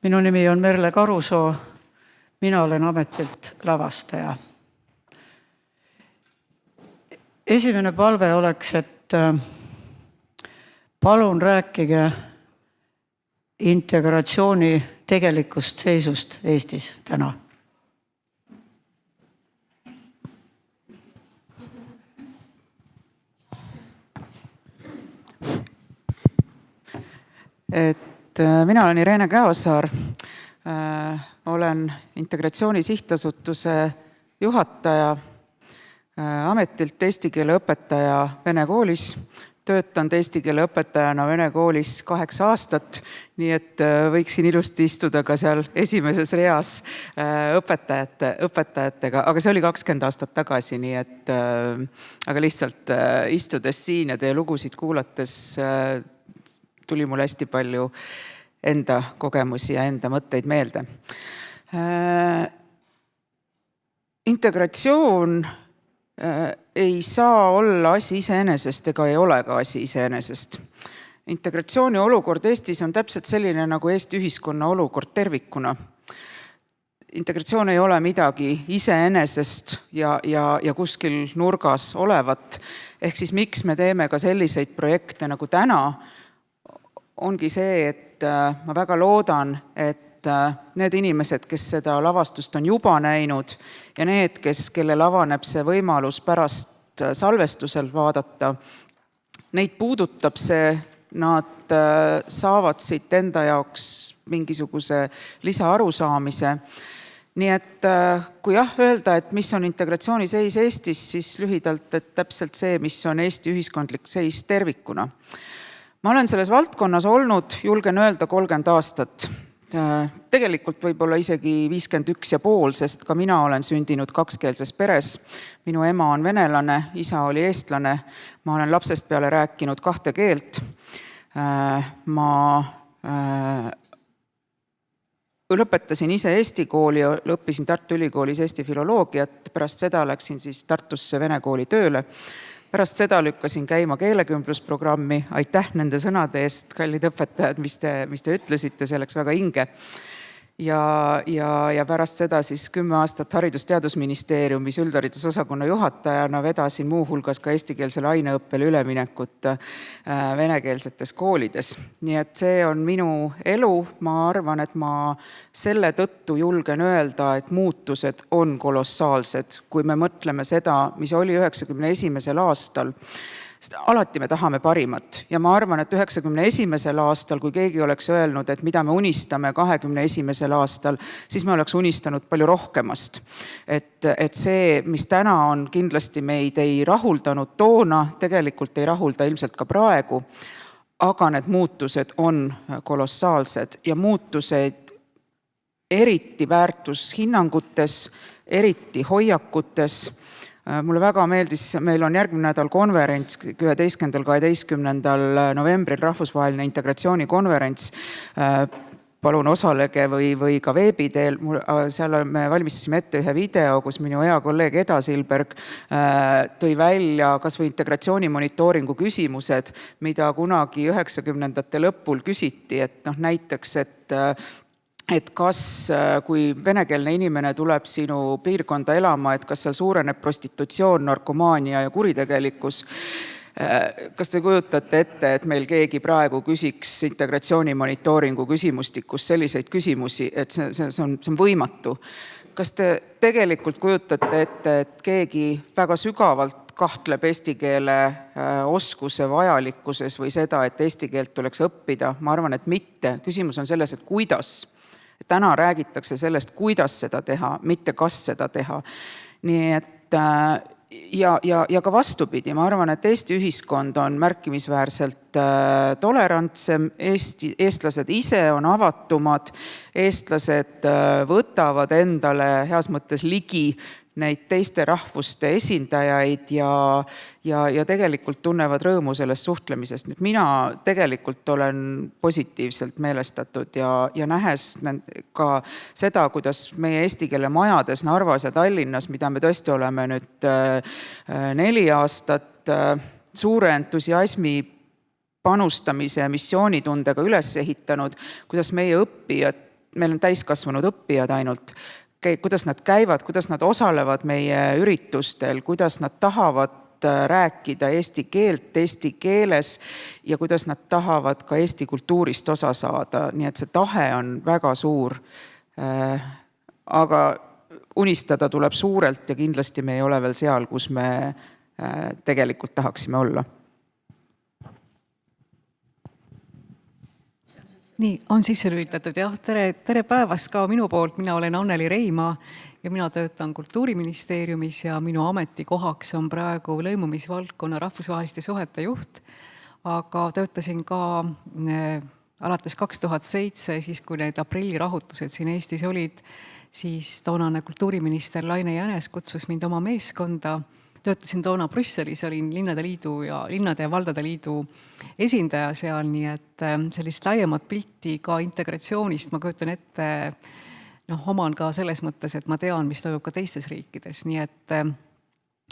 Minu nimi on Merle Karusoo, mina olen ametilt lavastaja. Esimene palve oleks, et palun rääkige integratsiooni tegelikust seisust Eestis täna. Mina olen Irene Käosaar, olen Integratsiooni Sihtasutuse juhataja, ametilt eesti keele õpetaja vene koolis, töötanud eesti keele õpetajana vene koolis 8 aastat, nii et võiksin ilusti istuda ka seal esimeses reas õpetajatega, aga see oli 20 aastat tagasi, nii et aga lihtsalt istudes siin ja teie lugusid kuulates tuli mul hästi palju enda kogemusi ja enda mõtteid meelde. Integratsioon ei saa olla asi iseenesest ega ei ole ka asi iseenesest. Integratsiooni olukord Eestis on täpselt selline nagu Eesti ühiskonna olukord tervikuna. Integratsioon ei ole midagi iseenesest ja kuskil nurgas olevat. Ehk siis miks me teeme ka selliseid projekte nagu täna, ongi see, et ma väga loodan, et need inimesed, kes seda lavastust on juba näinud ja need, kellel avaneb see võimalus pärast salvestusel vaadata, neid puudutab see, nad saavad siit enda jaoks mingisuguse lisaarusaamise. Nii et kui öelda, et mis on integratsiooni seis Eestis, siis lühidalt, et täpselt see, mis on Eesti ühiskondlik seis tervikuna. Ma olen selles valdkonnas olnud, julgen öelda, 30 aastat. Tegelikult võib-olla isegi 51,5, sest ka mina olen sündinud kakskeelses peres. Minu ema on venelane, isa oli eestlane. Ma olen lapsest peale rääkinud 2 keelt. Ma lõpetasin ise Eesti kooli ja õppisin Tartu Ülikoolis Eesti filoloogiat. Pärast seda läksin siis Tartusse vene kooli tööle. Pärast seda lükkasin käima keelekümblusprogrammi. Aitäh nende sõnade eest, kallid õpetajad, mis te ütlesite, see läks väga hinge. Ja pärast seda siis 10 aastat Haridus-Teadusministeeriumis üldharidusosakonna juhatajana vedasin muu hulgas ka eestikeelsele aineõppele üleminekut venekeelsetes koolides. Nii et see on minu elu. Ma arvan, et ma selle tõttu julgen öelda, et muutused on kolossaalsed. Kui me mõtleme seda, mis oli 91. aastal, alati me tahame parimat ja ma arvan, et 91. aastal, kui keegi oleks öelnud, et mida me unistame 21. aastal, siis me oleks unistanud palju rohkemast. Et see, mis täna on, kindlasti meid ei rahuldanud toona, tegelikult ei rahulda ilmselt ka praegu, aga need muutused on kolossaalsed ja muutused eriti väärtushinnangutes, eriti hoiakutes. Mulle väga meeldis, meil on järgmine nädal konverents, 11.–12. novembril rahvusvaheline integratsioonikonverents. Palun osalege või ka veebi teel. Seal me valmistasime ette ühe video, kus minu hea kolleeg Eda Silberg tõi välja kas või integratsiooni monitooringu küsimused, mida kunagi 90ndate lõpul küsiti, et näiteks, et kas, kui venekeelne inimene tuleb sinu piirkonda elama, et kas seal suureneb prostitutsioon, narkomaania ja kuritegelikkus. Kas te kujutate ette, et meil keegi praegu küsiks integratsiooni monitooringu küsimustikus selliseid küsimusi, et see on võimatu. Kas te tegelikult kujutate ette, et keegi väga sügavalt kahtleb eesti keele oskuse vajalikkuses või seda, et eesti keelt tuleks õppida? Ma arvan, et mitte. Küsimus on selles, et kuidas. Täna räägitakse sellest, kuidas seda teha, mitte kas seda teha. Nii et ja ka vastupidi, ma arvan, et Eesti ühiskond on märkimisväärselt tolerantsem, eestlased ise on avatumad, eestlased võtavad endale heas mõttes ligi neid teiste rahvuste esindajaid ja tegelikult tunnevad rõõmu sellest suhtlemisest. Nüüd mina tegelikult olen positiivselt meelestatud ja nähes ka seda, kuidas meie eesti keele majades Narvas ja Tallinnas, mida me tõesti oleme nüüd 4 aastat suure entusiasmi panustamise ja missioonitundega üles ehitanud, kuidas meie õppijad meil on täiskasvanud õppijad ainult, kuidas nad käivad, kuidas nad osalevad meie üritustel, kuidas nad tahavad rääkida eesti keelt eesti keeles ja kuidas nad tahavad ka eesti kultuurist osa saada. Nii et see tahe on väga suur. Aga unistada tuleb suurelt ja kindlasti me ei ole veel seal, kus me tegelikult tahaksime olla. Nii, on sisse lülitatud, jah. Tere päevast ka minu poolt. Mina olen Anneli Reimaa ja mina töötan Kultuuriministeeriumis ja minu ametikohaks on praegu lõimumisvaldkonna rahvusvaheliste suhete juht. Aga töötasin ka alates 2007, siis kui need aprillirahutused siin Eestis olid, siis toonane kultuuriminister Laine Jänes kutsus mind oma meeskonda. Töötasin toona Brüsselis, olin Linnade ja Valdade Liidu esindaja seal, nii et sellist laiemat pilti ka integratsioonist ma kujutan ette, oman ka selles mõttes, et ma tean, mis toimub ka teistes riikides. Nii et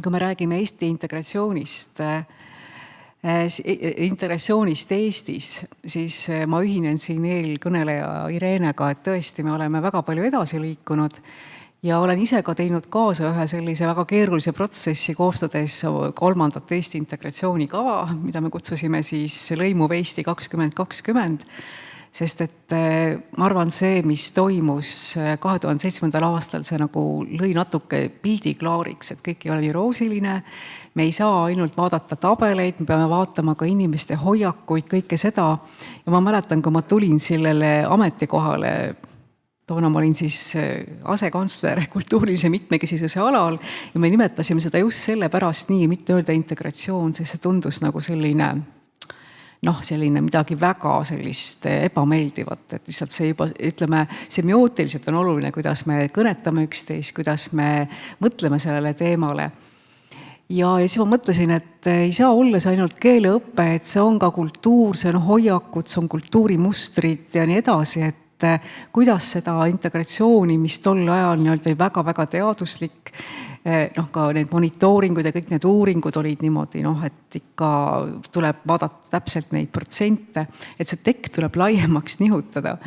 kui me räägime Eesti integratsioonist Eestis, siis ma ühinen siin eelkõneleja Irenega, et tõesti me oleme väga palju edasi liikunud ja olen ise ka teinud kaasa ühe sellise väga keerulise protsessi koostades 3. Eesti integratsioonikava, mida me kutsusime siis Lõimuv Eesti 2020, sest et ma arvan, see, mis toimus 2007. aastal, see nagu lõi natuke pildi klaariks, et kõik ei ole nii roosiline. Me ei saa ainult vaadata tabeleid, me peame vaatama ka inimeste hoiakuid, kõike seda. Ja ma mäletan, kui ma tulin sellele ametikohale, toona ma olin siis asekantsler kultuurilise mitmekesisuse alal ja me nimetasime seda just sellepärast nii, mitte öelda integratsioon, sest see tundus nagu selline midagi väga sellist ebameeldivat, et lihtsalt see juba, ütleme, semiootiliselt on oluline, kuidas me kõnetame üksteist, kuidas me mõtleme sellele teemale. Ja siis ma mõtlesin, et ei saa olla see ainult keeleõppe, et see on ka kultuur, see on hoiakud, see on kultuurimustrid ja nii edasi, et kuidas seda integratsiooni, mis tol ajal oli väga-väga teaduslik, ka need monitooringud ja kõik need uuringud olid niimoodi, et ikka tuleb vaadata täpselt neid protsente, et see tekk tuleb laiemaks nihutada.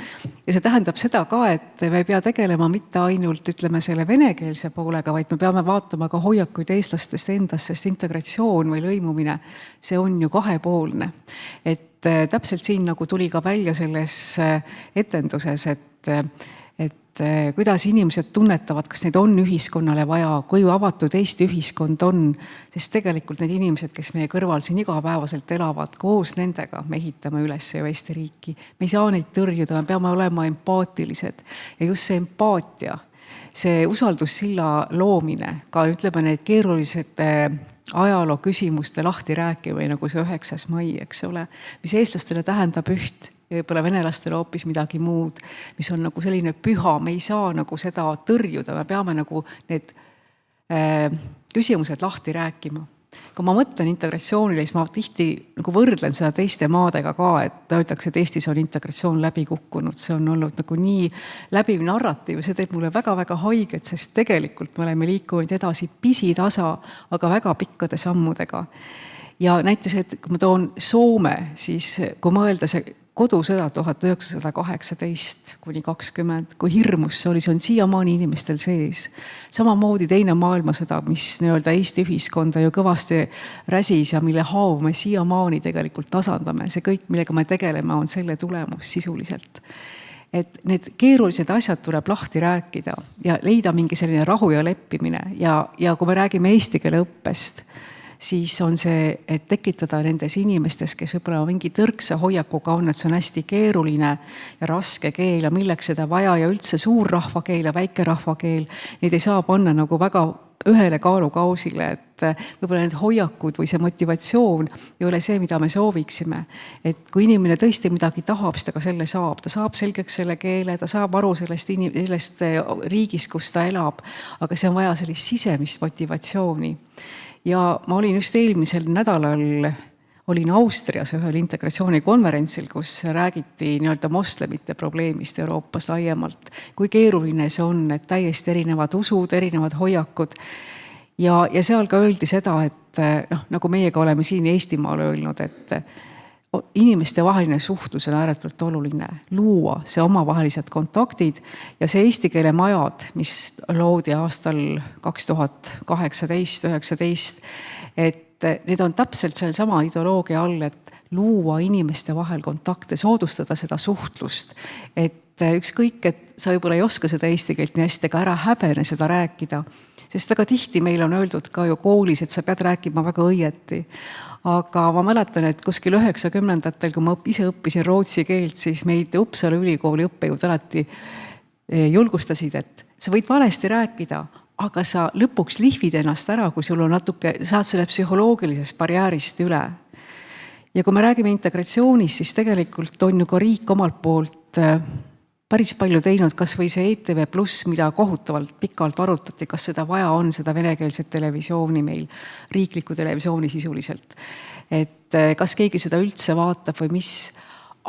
Ja see tähendab seda ka, et me ei pea tegelema mitte ainult, ütleme, selle venekeelse poolega, vaid me peame vaatama ka hoiakuid eestlastest endast, sest integratsioon või lõimumine, see on ju kahepoolne. Et täpselt siin nagu tuli ka välja selles etenduses, et kuidas inimesed tunnetavad, kas neid on ühiskonnale vaja, kui avatud Eesti ühiskond on, sest tegelikult need inimesed, kes meie kõrval siin igapäevaselt elavad, koos nendega me ehitame üles ju Eesti riiki. Me ei saa neid tõrjuda, me peame olema empaatilised ja just see empaatia, see usaldussilla loomine, ka ütleme need keerulised ajaloo küsimuste lahti rääkimine, nagu see 9. mai, eks ole, mis eestlastele tähendab üht ja võib-olla venelastele hoopis midagi muud, mis on nagu selline püha, me ei saa nagu seda tõrjuda, me peame nagu need küsimused lahti rääkima. Kui ma mõtlen integratsioonile, siis ma tihti nagu võrdlen seda teiste maadega ka, et öeldakse, et Eestis on integratsioon läbi kukkunud, see on olnud nagu nii läbiv narratiiv, see teeb mulle väga-väga haiget, sest tegelikult me oleme liikunud edasi pisitasa, aga väga pikkade sammudega. Ja näiteks, et kui ma toon Soome, siis kui mõelda see kodusõda 1918 kuni 20, kui hirmus see oli, see on siiamaani inimestel sees. Samamoodi teine maailmasõda, mis Eesti ühiskonda ju kõvasti räsis ja mille haav me siiamaani tegelikult tasandame. See kõik, millega me tegeleme, on selle tulemus sisuliselt. Et need keerulised asjad tuleb lahti rääkida ja leida mingi selline rahu ja leppimine. Ja kui me räägime eesti keele õppest, siis on see, et tekitada nendes inimestes, kes võib-olla mingi tõrksa hoiakuga on, et see on hästi keeruline ja raske keel ja milleks seda vaja ja üldse suur rahvakeel ja väike rahvakeel, neid ei saa panna nagu väga ühele kaalukausile, et võib-olla need hoiakud või see motivatsioon ei ole see, mida me sooviksime. Et kui inimene tõesti midagi tahab, siis ta ka selle saab. Ta saab selgeks selle keele, ta saab aru sellest riigist, kus ta elab, aga see on vaja sellist sisemist motivatsiooni. Ja ma olin just eelmisel nädalal, olin Austrias ühel integratsioonikonverentsil, kus räägiti moslemite probleemist Euroopas laiemalt. Kui keeruline see on, et täiesti erinevad usud, erinevad hoiakud. Ja seal ka öeldi seda, et nagu meiega oleme siin Eestimaal öelnud, et inimestevaheline suhtlus on ääretult oluline, luua see omavahelised kontaktid ja see eesti keele majad, mis loodi aastal 2018-19, et need on täpselt selle sama ideoloogia all, et luua inimeste vahel kontakte, soodustada seda suhtlust, et ükskõik, et sa võib-olla ei oska seda eesti keelt nii hästi, aga ära häbene seda rääkida, sest väga tihti meil on öeldud ka ju koolis, et sa pead rääkima väga õieti. Aga ma mäletan, et kuskil 90-ndatel, kui ma ise õppisin rootsi keelt, siis meid Uppsala ülikooli õppejõud alati julgustasid, et sa võid valesti rääkida, aga sa lõpuks lihvid ennast ära, kui sul on natuke, saad selle psühholoogilisest barjäärist üle. Ja kui me räägime integratsioonist, siis tegelikult on ju ka riik omalt poolt päris palju teinud, kas või see ETV+, mida kohutavalt pikalt arutati, kas seda vaja on, seda venekeelset televisiooni meil, riiklikku televisiooni sisuliselt. Et kas keegi seda üldse vaatab või mis,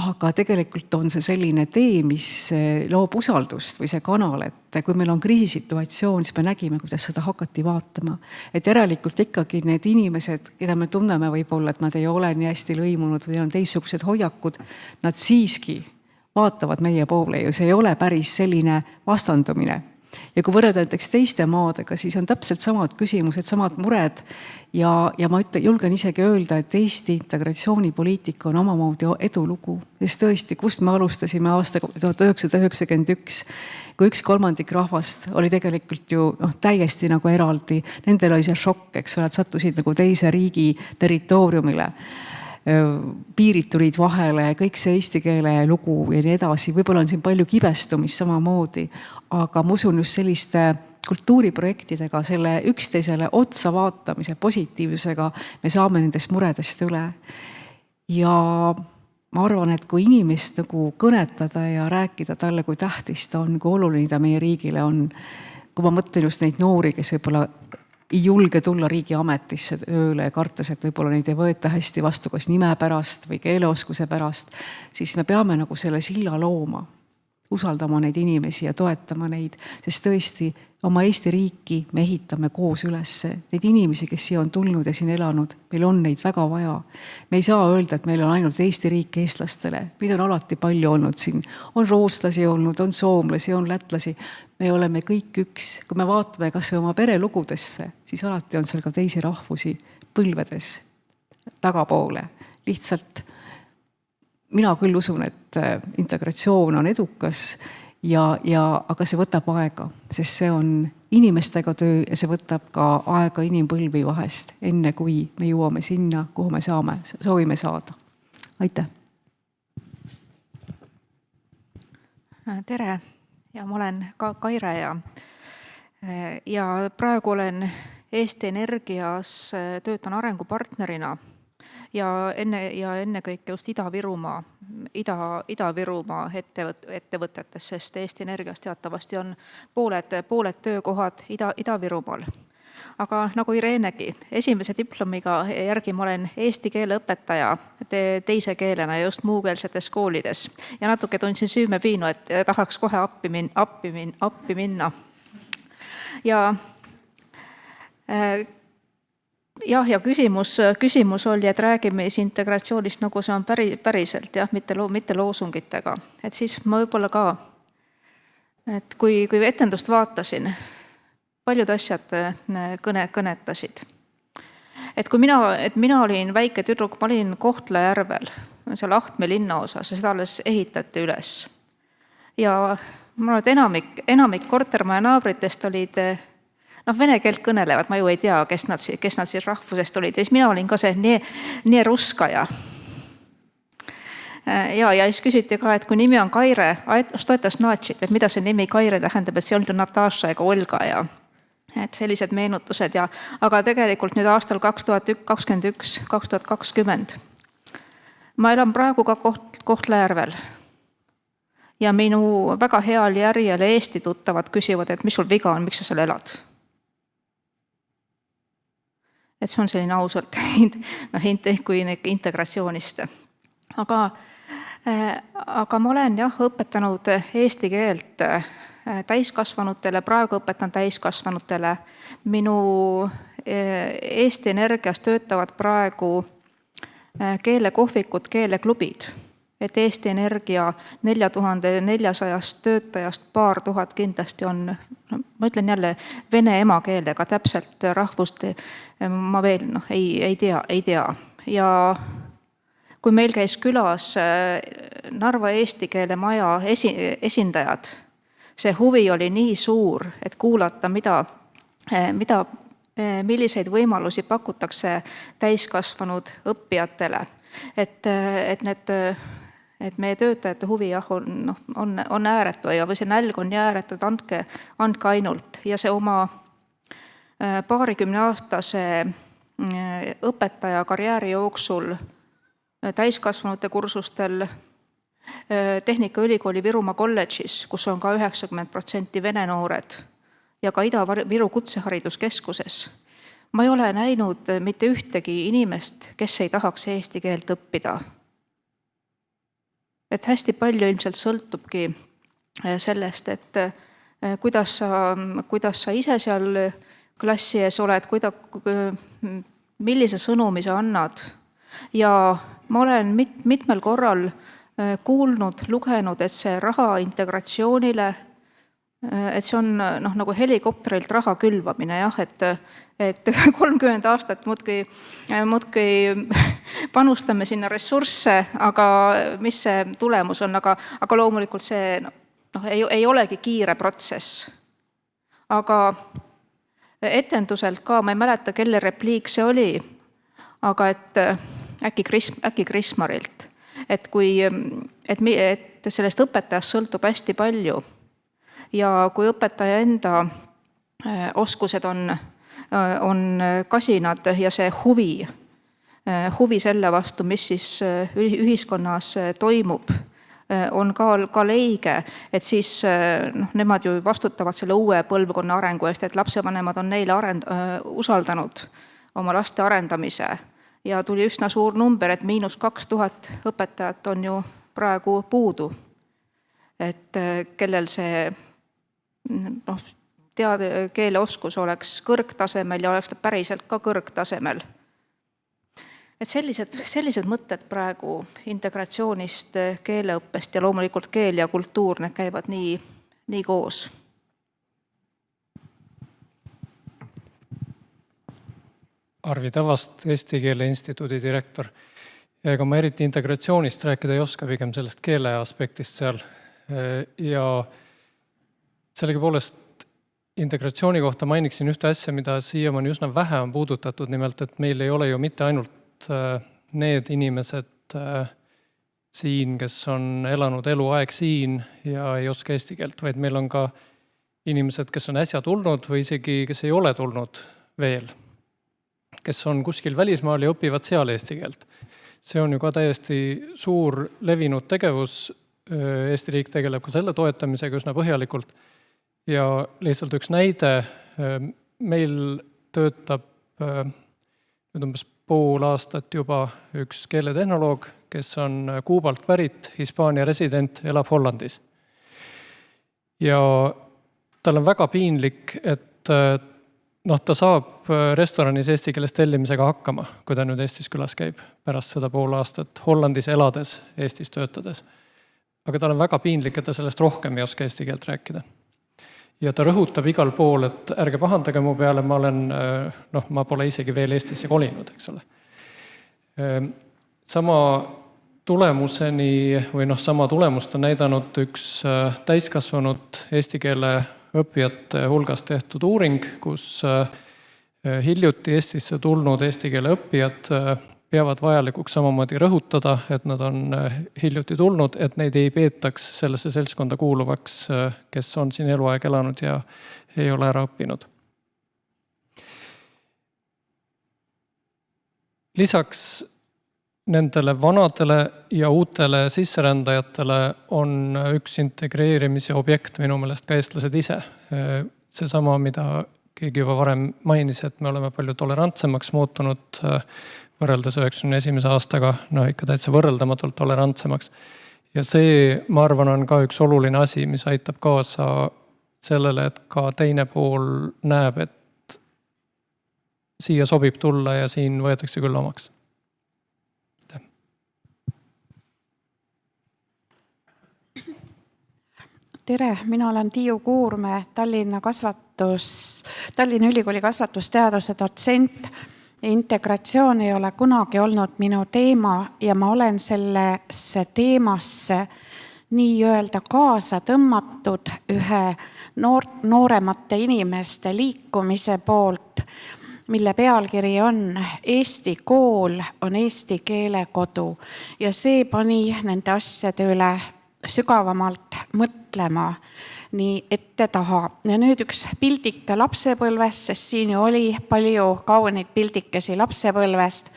aga tegelikult on see selline tee, mis loob usaldust või see kanal, et kui meil on kriisisituatsioon, siis me nägime, kuidas seda hakati vaatama. Et järelikult ikkagi need inimesed, keda me tunneme võib-olla, et nad ei ole nii hästi lõimunud või on teistsugused hoiakud, nad siiski vaatavad meie poole ju, see ei ole päris selline vastandumine. Ja kui võrreda näiteks teiste maadega, siis on täpselt samad küsimused, samad mured ja ma julgen isegi öelda, et Eesti integratsioonipoliitika on omamoodi edulugu. Sest tõesti, kust me alustasime aasta 1991, kui 1/3 rahvast oli tegelikult ju täiesti nagu eraldi, nendel oli see šokk, eks ole, et sattusid nagu teise riigi territooriumile. Piirid tulid vahele, kõik see eesti keele lugu ja nii edasi, võib-olla on siin palju kibestumist samamoodi, aga ma usun just selliste kultuuriprojektidega, selle üksteisele otsa vaatamise positiivsusega me saame nendest muredest üle. Ja ma arvan, et kui inimest nagu kõnetada ja rääkida talle, kui tähtis ta on, kui oluline ta meie riigile on, kui ma mõtlen just neid noori, kes võib-olla ei julge tulla riigiametisse tööle ja kartes, et võib-olla neid ei võeta hästi vastu kas nime pärast või keeleoskuse pärast, siis me peame nagu selle silla looma, usaldama neid inimesi ja toetama neid, sest tõesti oma Eesti riiki me ehitame koos ülesse. Neid inimesi, kes siia on tulnud ja siin elanud, meil on neid väga vaja. Me ei saa öelda, et meil on ainult Eesti riik eestlastele. Meid on alati palju olnud siin. On rootslasi olnud, on soomlasi, on lätlasi. Me oleme kõik üks. Kui me vaatame kas või oma perelugudesse, siis alati on seal ka teisi rahvusi põlvedes tagapoole. Lihtsalt mina küll usun, et integratsioon on edukas, aga see võtab aega, sest see on inimestega töö ja see võtab ka aega inimpõlvi vahest, enne kui me jõuame sinna, kuhu me soovime saada. Aitäh! Tere! Ja ma olen ka Kaire ja praegu olen Eesti Energias, töötan arengupartnerina ja ennekõike just Ida-Virumaa ettevõtetes, sest Eesti Energias teatavasti on pooled töökohad Ida-Virumaal. Aga nagu Ireenegi, esimese diplomiga järgi ma olen eesti keele õpetaja teise keelena just muukeelsetes koolides ja natuke tundsin süümepiinu, et tahaks kohe appi minna. Ja küsimus oli, et räägime integratsioonist nagu see on päriselt, mitte loosungitega. Et siis ma võib-olla ka, et kui etendust vaatasin, paljud asjad kõnetasid. Et kui mina olin väike tüdruk, ma olin Kohtla-Järvel, seal Ahtme linnaosas ja seda alles ehitati üles. Ja ma arvan, et enamik kortermaja naabritest olid vene keelt kõnelevad, ma ju ei tea, kes nad siis rahvusest olid. Ja siis mina olin ka see nii ruskaja. Ja siis küsiti ka, et kui nimi on Kaire, что это значит, et mida see nimi Kaire tähendab, et see on Natasha ega Olga ja et sellised meenutused. Aga tegelikult nüüd aastal 2021, 2020 ma elan praegu ka Kohtla-Järvel ja minu väga heal järjel Eesti tuttavad küsivad, et mis sul viga on, miks sa seal elad? Et see on selline ausalt kui integratsioonist. Aga ma olen õpetanud eesti keelt täiskasvanutele, praegu õpetan täiskasvanutele. Minu Eesti Energias töötavad praegu keelekohvikud, keeleklubid, et Eesti Energia 4400 töötajast paar tuhat kindlasti on, no, ma ütlen jälle, vene emakeelega, täpselt rahvust ma veel ei tea. Ja kui meil käis külas Narva eesti keele maja esindajad, see huvi oli nii suur, et kuulata, milliseid võimalusi pakutakse täiskasvanud õppijatele. Et meie töötajate huvi on ääretu ja või see nälg on ääretu, andke ainult. Ja see oma 20-aastase õpetaja karjääri jooksul täiskasvanute kursustel Tehnikaülikooli Virumaa kolledžis, kus on ka 90% vene noored, ja ka Ida-Viru kutsehariduskeskuses. Ma ei ole näinud mitte ühtegi inimest, kes ei tahaks eesti keelt õppida. Et hästi palju ilmselt sõltubki sellest, et kuidas sa ise seal klassi ees oled, millise sõnumi sa annad. Ja ma olen mitmel korral kuulnud, lugenud, et see raha integratsioonile, et see on nagu helikopterilt raha külvamine, jah, et 30 aastat muudkui panustame sinna ressursse, aga mis see tulemus on, aga loomulikult see ei olegi kiire protsess. Aga etenduselt ka, ma ei mäleta, kelle repliik see oli, aga et äkki Krismarilt, et sellest õpetajast sõltub hästi palju ja kui õpetaja enda oskused on kasinad ja see huvi selle vastu, mis siis ühiskonnas toimub, on ka leige, et siis nemad ju vastutavad selle uue põlvkonna arengu eest, et lapsevanemad on neile usaldanud oma laste arendamise. Ja tuli üsna suur number, et -2000 õpetajat on ju praegu puudu. Et kellel see keeleoskus oleks kõrgtasemel ja oleks ta päriselt ka kõrgtasemel. Et sellised mõtted praegu integratsioonist, keeleõppest ja loomulikult keel ja kultuur, need käivad nii koos. Arvi Tavast, Eesti Keele Instituudi direktor. Ja ega ma eriti integratsioonist rääkida ei oska, pigem sellest keele aspektist seal. Ja sellegipoolest integratsiooni kohta mainiksin ühte asja, mida siiamaani üsna vähe on puudutatud, nimelt, et meil ei ole ju mitte ainult need inimesed siin, kes on elanud eluaeg siin ja ei oska eesti keelt, vaid meil on ka inimesed, kes on äsja tulnud või isegi, kes ei ole tulnud veel, kes on kuskil välismaal ja õpivad seal eesti keelt. See on ju ka täiesti suur levinud tegevus. Eesti riik tegeleb ka selle toetamisega üsna põhjalikult. Ja lihtsalt üks näide, meil töötab nüüd umbes pool aastat juba üks keeletehnoloog, kes on Kuubalt pärit, Hispaania resident, elab Hollandis. Ja tal on väga piinlik, et ta saab restoranis eesti keeles tellimisega hakkama, kui ta nüüd Eestis külas käib, pärast seda pool aastat Hollandis elades, Eestis töötades. Aga tal on väga piinlik, et ta sellest rohkem ei oska eesti keelt rääkida. Ja ta rõhutab igal pool, et ärge pahandage mu peale, ma pole isegi veel Eestisse kolinud, eks ole. Sama tulemust on näidanud üks täiskasvanud eesti keele õppijate hulgas tehtud uuring, kus hiljuti Eestisse tulnud eesti keele õppijad peavad vajalikuks samamoodi rõhutada, et nad on hiljuti tulnud, et neid ei peetaks sellesse seltskonda kuuluvaks, kes on siin eluaeg elanud ja ei ole ära õppinud. Lisaks nendele vanadele ja uutele sisserändajatele on üks integreerimise objekt minu meelest ka eestlased ise. Seesama, mida keegi juba varem mainis, et me oleme palju tolerantsemaks muutunud võrreldes 91. aastaga, ikka täitsa võrreldamatult tolerantsemaks. Ja see, ma arvan, on ka üks oluline asi, mis aitab kaasa sellele, et ka teine pool näeb, et siia sobib tulla ja siin võetakse küll omaks. Tere, mina olen Tiiu Kuurme, Tallinna Ülikooli kasvatusteaduse dotsent. Integratsioon ei ole kunagi olnud minu teema ja ma olen sellesse teemasse nii-öelda kaasa tõmmatud ühe nooremate inimeste liikumise poolt, mille pealkiri on Eesti kool on eesti keele kodu ja see pani nende asjade üle sügavamalt mõtlema nii ette taha. Ja nüüd üks pildike lapsepõlvest, sest siin ju oli palju kauneid pildikesi lapsepõlvest.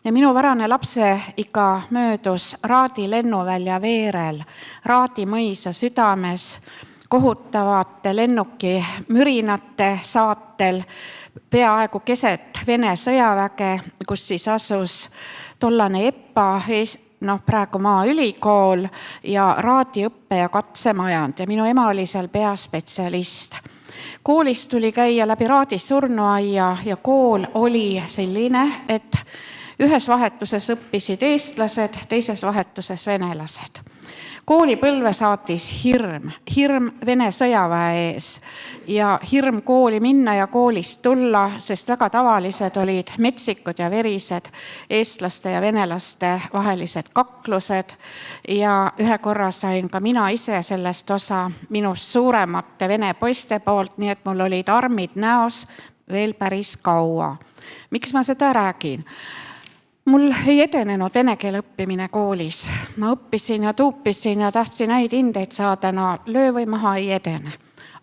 Ja minu varane lapseiga möödus Raadi lennuvälja veerel, Raadi mõisa südames, kohutavate lennuki mürinate saatel, peaaegu keset Vene sõjaväge, kus siis asus tollane EPA, praegu Maaülikool ja Raadi õppe- ja katsemajand ja minu ema oli seal peaspetsialist. Koolis tuli käia läbi Raadi surnuaia ja kool oli selline, et ühes vahetuses õppisid eestlased, teises vahetuses venelased. Koolipõlve saatis hirm Vene sõjaväe ees ja hirm kooli minna ja koolist tulla, sest väga tavalised olid metsikud ja verised eestlaste ja venelaste vahelised kaklused ja ühe korra sain ka mina ise sellest osa minust suuremate vene poiste poolt, nii et mul olid armid näos veel päris kaua. Miks ma seda räägin? Mul ei edenenud vene keele õppimine koolis. Ma õppisin ja tuupisin ja tahtsin häid hindeid saada, no löö või maha ei edene.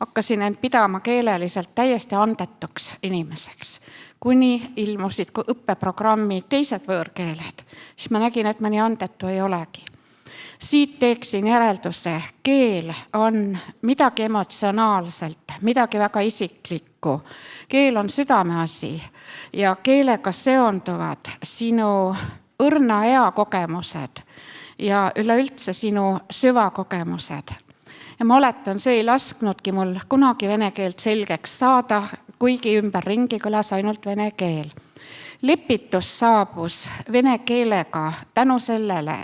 Hakkasin end pidama keeleliselt täiesti andetuks inimeseks. Kuni ilmusid õppeprogrammi teised võõrkeeled, siis ma nägin, et ma nii andetu ei olegi. Siit teeksin järelduse, keel on midagi emotsionaalselt, midagi väga isiklikku. Keel on südameasi ja keelega seonduvad sinu õrna eakogemused ja üleüldse sinu süvakogemused. Ja ma oletan, see ei lasknudki mul kunagi vene keelt selgeks saada, kuigi ümberringi kõlas ainult vene keel. Lepitus saabus vene keelega tänu sellele,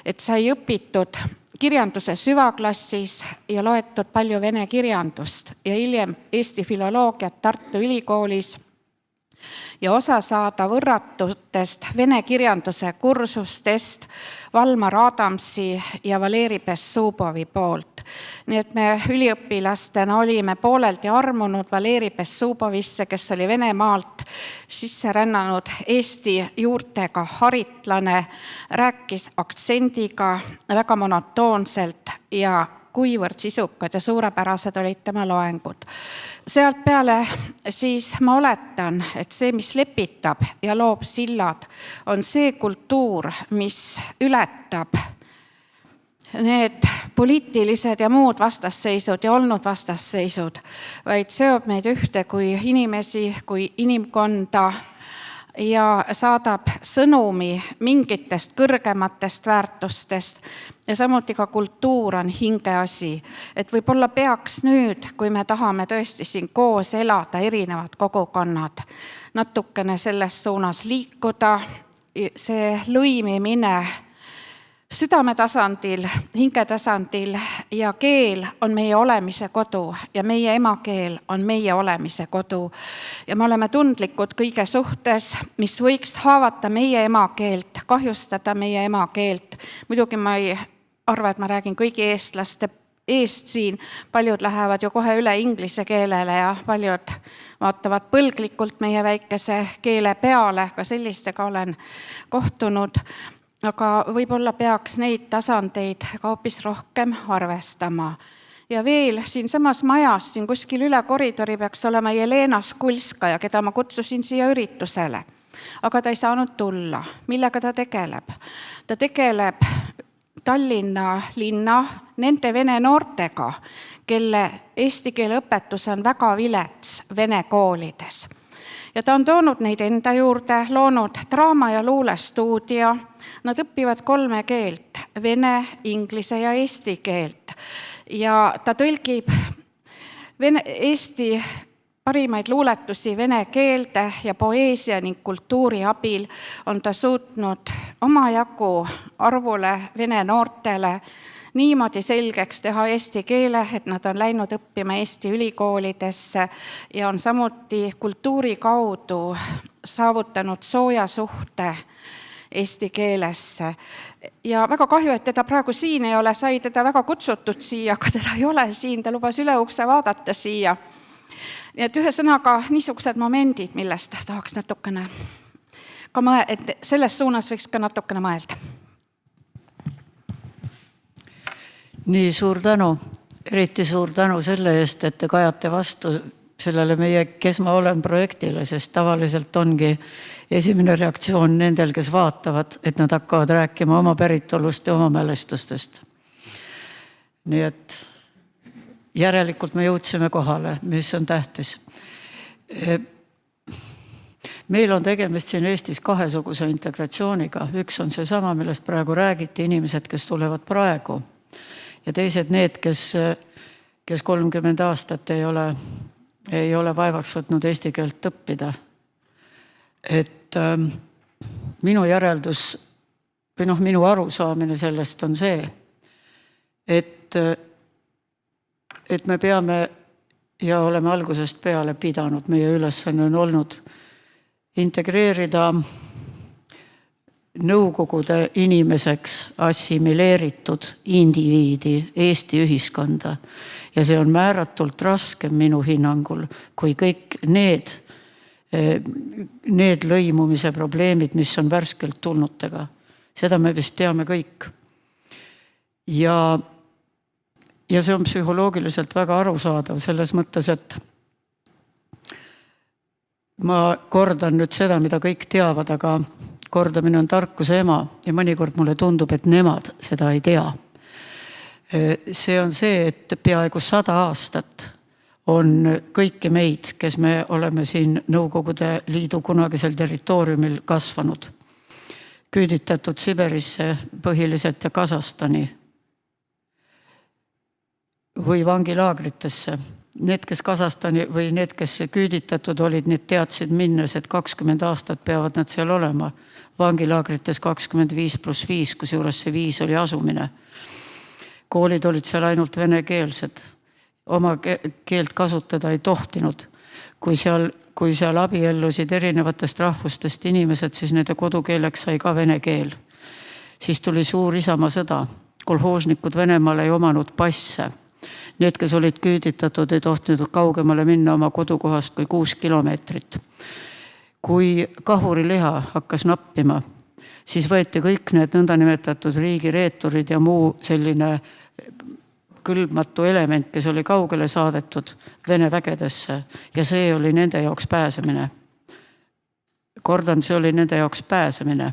et sai õpitud kirjanduse süvaklassis ja loetud palju vene kirjandust ja hiljem Eesti filoloogiat Tartu Ülikoolis ja osa saada võrratutest vene kirjanduse kursustest Valmar Adamsi ja Valeri Bessubovi poolt. Nii et me üliõpilastena olime pooleldi armunud Valeri Bessubovisse, kes oli Venemaalt sisse rännanud Eesti juurtega haritlane, rääkis aktsendiga väga monotoonselt ja kuivõrd sisukad ja suurepärased olid tema loengud. Sealt peale siis ma oletan, et see, mis lepitab ja loob sillad, on see kultuur, mis ületab need poliitilised ja muud vastasseisud ja olnud vastasseisud, vaid seob meid ühte kui inimesi, kui inimkonda ja saadab sõnumi mingitest kõrgematest väärtustest ja samuti ka kultuur on hingeasi. Et võib-olla peaks nüüd, kui me tahame tõesti siin koos elada, erinevad kogukonnad, natukene selles suunas liikuda, see lõimimine südametasandil, hingetasandil ja keel on meie olemise kodu ja meie emakeel on meie olemise kodu. Ja me oleme tundlikud kõige suhtes, mis võiks haavata meie emakeelt, kahjustada meie emakeelt. Muidugi ma ei arva, et ma räägin kõigi eestlaste eest siin. Paljud lähevad ju kohe üle inglise keelele ja paljud vaatavad põlglikult meie väikese keele peale, ka sellistega olen kohtunud. Aga võib-olla peaks neid tasandeid ka hoopis rohkem arvestama. Ja veel siin samas majas, siin kuskil üle koridori peaks olema Jelena Skulskaja, keda ma kutsusin siia üritusele. Aga ta ei saanud tulla. Millega ta tegeleb? Ta tegeleb Tallinna linna nende vene noortega, kelle eesti keele õpetus on väga vilets vene koolides. Ja ta on toonud neid enda juurde, loonud draama- ja luulestuudio. Nad õpivad 3 keelt, vene, inglise ja eesti keelt. Ja ta tõlgib Eesti parimaid luuletusi vene keelde ja poeesia ning kultuuri abil on ta suutnud omajagu arvule vene noortele niimoodi selgeks teha eesti keele, et nad on läinud õppima Eesti ülikoolidesse ja on samuti kultuuri kaudu saavutanud sooja suhte eesti keelesse. Ja väga kahju, et teda praegu siin ei ole, sai teda väga kutsutud siia, aga teda ei ole siin, ta lubas üle ukse vaadata siia. Nii et ühesõnaga niisugused momendid, millest tahaks natukene ka et selles suunas võiks ka natukene mõelda. Nii, suur tänu. Eriti suur tänu selle eest, et te kajate vastu sellele meie Kes ma olen projektile, sest tavaliselt ongi esimene reaktsioon nendel, kes vaatavad, et nad hakkavad rääkima oma päritolust ja oma mälestustest. Nii et järelikult me jõudsime kohale, mis on tähtis. Meil on tegemist siin Eestis kahesuguse integratsiooniga. Üks on see sama, millest praegu räägiti, inimesed, kes tulevad praegu. Ja teised need, kes 30 aastat ei ole vaevaks võtnud eesti keelt õppida. Et minu järeldus või minu arusaamine sellest on see, et me peame ja oleme algusest peale pidanud, meie ülesanne on olnud integreerida nõukogude inimeseks assimileeritud indiviidi Eesti ühiskonda. Ja see on määratult raskem minu hinnangul, kui kõik need lõimumise probleemid, mis on värskelt tulnutega. Seda me vist teame kõik. Ja see on psühholoogiliselt väga arusaadav selles mõttes, et ma kordan nüüd seda, mida kõik teavad, aga kordamine on tarkuse ema ja mõnikord mulle tundub, et nemad seda ei tea. See on see, et peaaegu 100 aastat on kõiki meid, kes me oleme siin Nõukogude Liidu kunagisel territooriumil kasvanud, küüditatud Siberisse põhiliselt ja Kasahstani või vangilaagritesse. Need, kes Kasahstani või need, kes küüditatud olid, need teadsid minnes, et 20 aastat peavad nad seal olema. Vangilaagrites 25+5, kus juures see 5 oli asumine. Koolid olid seal ainult venekeelsed. Oma keelt kasutada ei tohtinud. Kui seal abiellusid erinevatest rahvustest inimesed, siis nende kodukeeleks sai ka vene keel. Siis tuli suur Isamaa-sõda. Kolhoosnikud Venemaal ei omanud passe. Need, kes olid küüditatud, ei tohtinud kaugemale minna oma kodukohast kui 6 kilomeetrit. Kui kahuriliha hakkas nappima, siis võeti kõik need nõndanimetatud riigireeturid ja muu selline kõlbmatu element, kes oli kaugele saadetud Vene vägedesse ja see oli nende jaoks pääsemine. Kordan, see oli nende jaoks pääsemine.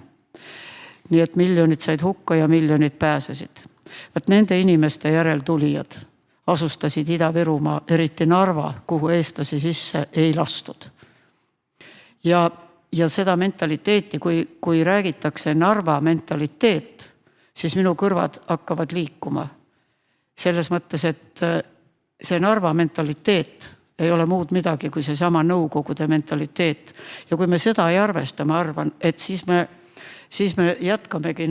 Nii et miljonid said hukka ja miljonid pääsesid. Võt nende inimeste järeltulijad asustasid Ida-Virumaa, eriti Narva, kuhu eestlasi sisse ei lastud. Ja seda mentaliteeti, kui räägitakse Narva mentaliteet, siis minu kõrvad hakkavad liikuma. Selles mõttes, et see Narva mentaliteet ei ole muud midagi kui see sama nõukogude mentaliteet. Ja kui me seda ei arvesta, ma arvan, et siis me jätkamegi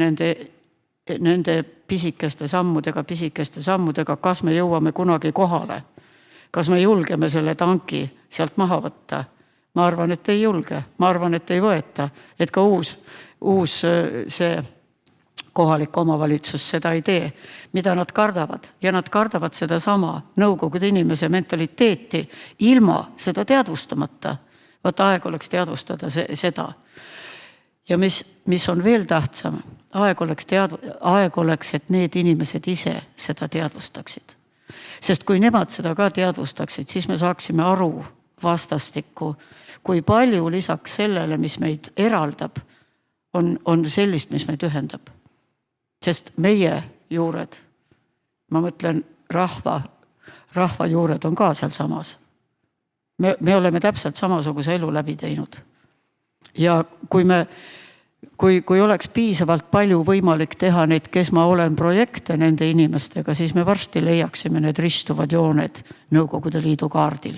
nende pisikeste sammudega, kas me jõuame kunagi kohale. Kas me julgeme selle tanki sealt maha võtta? Ma arvan, et ei julge. Ma arvan, et ei võeta. Et ka uus see kohalik omavalitsus seda ei tee. Mida nad kardavad? Ja nad kardavad seda sama nõukogude inimese mentaliteeti ilma seda teadvustamata. Võt aeg oleks teadvustada seda. Ja mis on veel tähtsam, aeg oleks, et need inimesed ise seda teadvustaksid. Sest kui nemad seda ka teadvustaksid, siis me saaksime aru vastastikku, kui palju lisaks sellele, mis meid eraldab, on sellist, mis meid ühendab. Sest meie juured, ma mõtlen rahva juured on ka seal samas. Me oleme täpselt samasuguse elu läbi teinud. Ja kui oleks piisavalt palju võimalik teha neid, kes ma olen projekte nende inimestega, siis me varsti leiaksime need ristuvad jooned Nõukogude Liidu kaardil.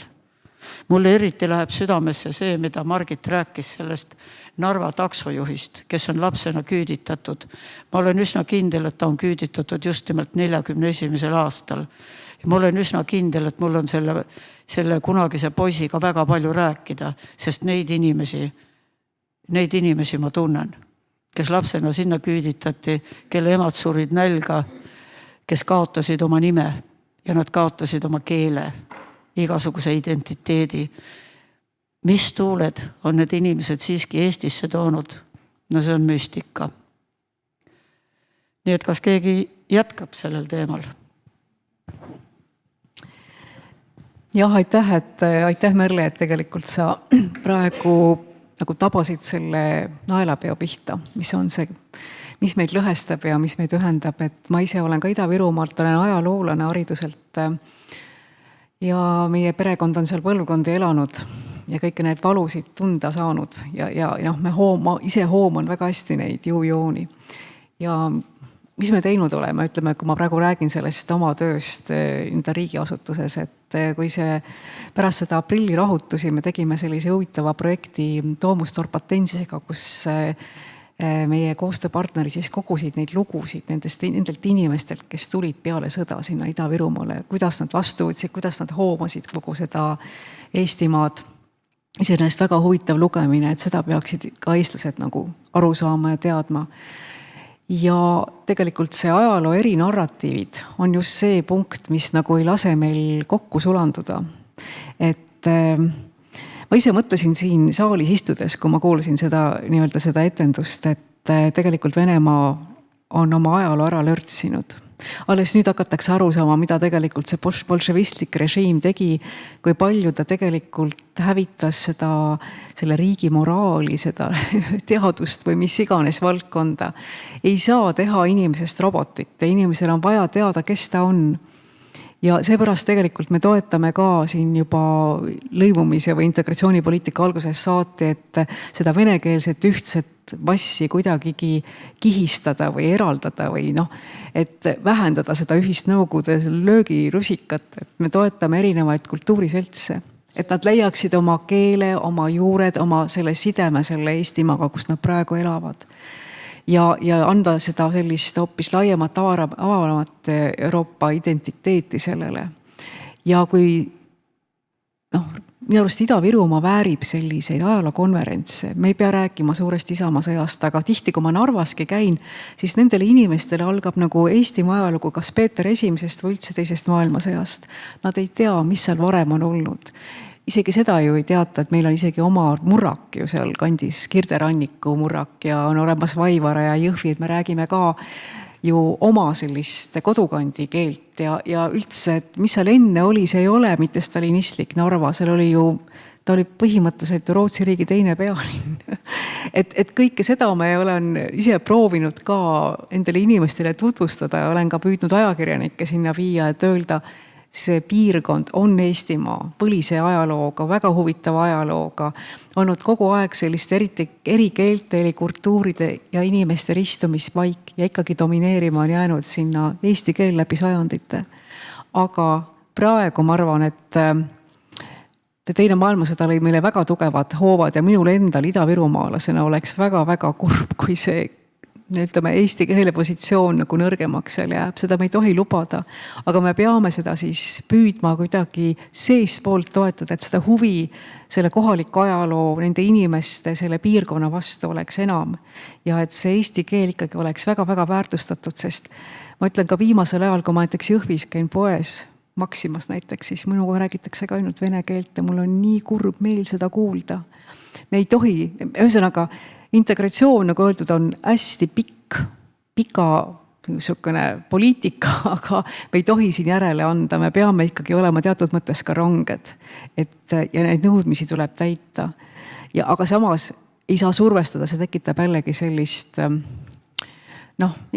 mulle eriti läheb südamesse see, mida Margit rääkis sellest Narva taksojuhist, kes on lapsena küüditatud. Ma olen üsna kindel, et ta on küüditatud just nimelt 41. aastal. Ja ma olen üsna kindel, et mul on selle kunagise poisiga väga palju rääkida, sest neid inimesi ma tunnen, kes lapsena sinna küüditati, kelle emad surid nälga, kes kaotasid oma nime ja nad kaotasid oma keele, igasuguse identiteedi. Mis tuuled on need inimesed siiski Eestisse toonud? No see on müstika. Nii et kas keegi jätkab sellel teemal? Jah, aitäh Merle, et tegelikult sa praegu nagu tabasid selle naelapeo pihta, mis on see, mis meid lõhestab ja mis meid ühendab, et ma ise olen ka Ida-Virumaalt, olen ajaloolane hariduselt ja meie perekond on seal põlvkondi elanud ja kõiki need valusid tunda saanud ja ma ise hooman väga hästi neid jõujooni. Ja mis me teinud oleme, ütleme, kui ma praegu räägin sellest oma tööst riigiasutuses, et kui pärast seda aprillirahutusi me tegime sellise huvitava projekti Domus Torpatensisega, kus meie koostööpartneri siis kogusid neid lugusid nendelt inimestelt, kes tulid peale sõda sinna Ida-Virumaale, kuidas nad vastu võtsid, kuidas nad hoomasid kogu seda Eestimaad. Iseenesest väga huvitav lugemine, et seda peaksid ka eestlased nagu aru saama ja teadma. Ja tegelikult see ajaloo eri narratiivid on just see punkt, mis nagu ei lase meil kokku sulanduda. Et ma ise mõtlesin siin saalis istudes, kui ma kuulasin seda etendust, et tegelikult Venemaa on oma ajaloo ära lörtsinud. Alles nüüd hakatakse aru saama, mida tegelikult see bolševistlik režiim tegi, kui palju ta tegelikult hävitas selle riigi moraali, seda teadust või mis iganes valdkonda. Ei saa teha inimesest robotit ja inimesel on vaja teada, kes ta on. Ja seepärast tegelikult me toetame ka siin juba lõimumise või integratsioonipoliitika alguses saati, et seda venekeelset ühtset massi kuidagigi kihistada või eraldada või et vähendada seda ühist Nõukogude löögirusikat, et me toetame erinevaid kultuuriseltse, et nad leiaksid oma keele, oma juured, oma selle sideme selle Eestimaaga, kus nad praegu elavad. Ja anda seda sellist hoopis laiemat, avaramat Euroopa identiteeti sellele. Ja kui minu arust Ida-Virumaa väärib selliseid ajalookonverentse, me ei pea rääkima suurest Isamaa sõjast, aga tihti, kui ma Narvaski käin, siis nendele inimestele algab nagu Eestimaa ajalugu kas Peeter Esimesest või üldse teisest maailmasõjast. Nad ei tea, mis seal varem on olnud. Isegi seda ju ei teata, et meil on isegi oma murrak ju seal kandis, Kirderanniku murrak ja on olemas Vaivara ja Jõhvi, et me räägime ka ju oma sellist kodukandi keelt ja üldse, et mis seal enne oli, see ei ole mitte stalinistlik Narva, seal oli ju, ta oli põhimõtteliselt Rootsi riigi teine pealinn. Et kõike seda ma olen ise proovinud ka endale inimestele tutvustada ja olen ka püüdnud ajakirjanikke sinna viia, et öelda, see piirkond on Eestimaa põlise ajalooga, väga huvitava ajalooga, olnud kogu aeg sellist eri keelte, eri kultuuride ja inimeste ristumispaik ja ikkagi domineerima on jäänud sinna eesti keel läbi sajandite. Aga praegu ma arvan, et teine maailmasõda oli meile väga tugevad hoovad ja minul endal Ida-Virumaalasena oleks väga-väga kurb, kui see eesti keele positsioon nagu nõrgemaks seal jääb, seda me ei tohi lubada, aga me peame seda siis püüdma kuidagi seestpoolt toetada, et seda huvi selle kohaliku ajaloo, nende inimeste, selle piirkonna vastu oleks enam ja et see eesti keel ikkagi oleks väga-väga väärtustatud, sest ma ütlen ka viimasel ajal, kui ma näiteks Jõhvis käin poes Maximas näiteks, siis minuga räägitakse ka ainult vene keelt ja mul on nii kurb meel seda kuulda. Me ei tohi, ühesõnaga integratsioon, nagu öeldud, on hästi pika poliitika, aga me ei tohi siin järele anda, me peame ikkagi olema teatud mõttes ka ranged, ja neid nõudmisi tuleb täita. Aga samas ei saa survestada, see tekitab jällegi sellist,